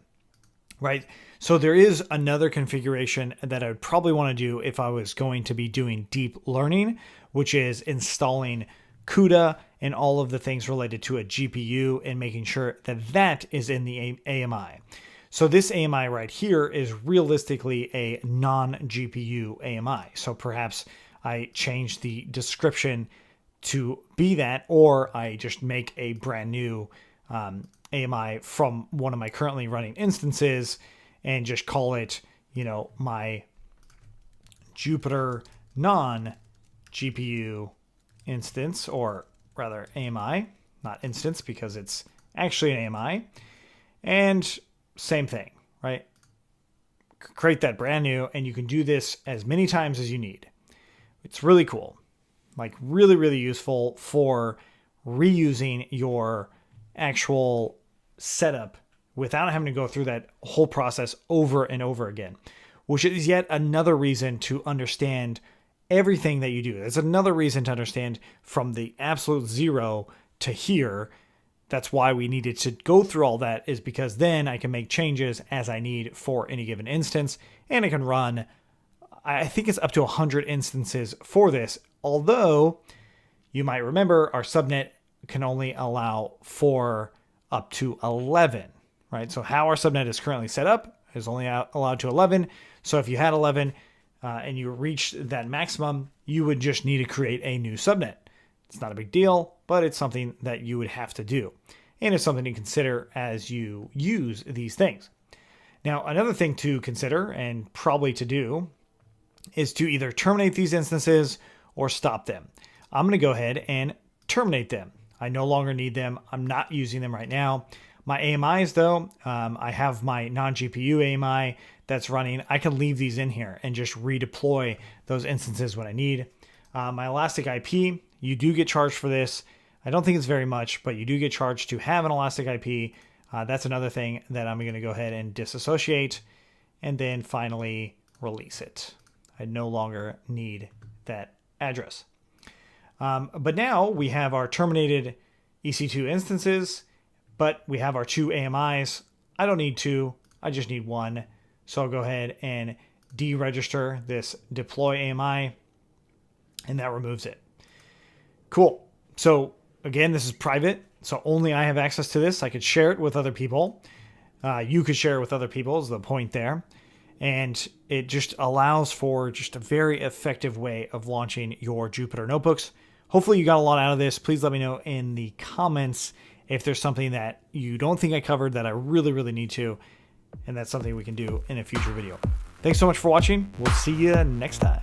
right? So there is another configuration that I would probably want to do if I was going to be doing deep learning, which is installing CUDA and all of the things related to a GPU and making sure that that is in the AMI. So this AMI right here is realistically a non-GPU AMI. So perhaps I change the description to be that, or I just make a brand new AMI from one of my currently running instances and just call it, my Jupyter non-GPU instance, or rather AMI, not instance because it's actually an AMI. And same thing, right? Create that brand new, and you can do this as many times as you need. It's really cool. Like really, really useful for reusing your actual setup without having to go through that whole process over and over again, which is yet another reason to understand everything that you do. That's another reason to understand from the absolute zero to here. That's why we needed to go through all that, is because then I can make changes as I need for any given instance, and I can run, I think it's up to 100 instances for this, although you might remember our subnet can only allow for up to 11, right? So how our subnet is currently set up is only allowed to 11. So if you had 11 and you reached that maximum, you would just need to create a new subnet. It's not a big deal, but it's something that you would have to do. And it's something to consider as you use these things. Now, another thing to consider and probably to do is to either terminate these instances or stop them. I'm going to go ahead and terminate them. I no longer need them. I'm not using them right now. My AMIs, though, I have my non-GPU AMI that's running. I can leave these in here and just redeploy those instances when I need. My Elastic IP, you do get charged for this. I don't think it's very much, but you do get charged to have an Elastic IP. That's another thing that I'm going to go ahead and disassociate and then finally release it. I no longer need that address. But now we have our terminated EC2 instances, but we have our 2 AMIs. I don't need 2, I just need 1. So I'll go ahead and deregister this deploy AMI, and that removes it. Cool. So again, this is private, so only I have access to this. I could share it with other people. You could share it with other people is the point there. And it just allows for just a very effective way of launching your Jupyter notebooks. Hopefully you got a lot out of this. Please let me know in the comments if there's something that you don't think I covered that I really, really need to. And that's something we can do in a future video. Thanks so much for watching. We'll see you next time.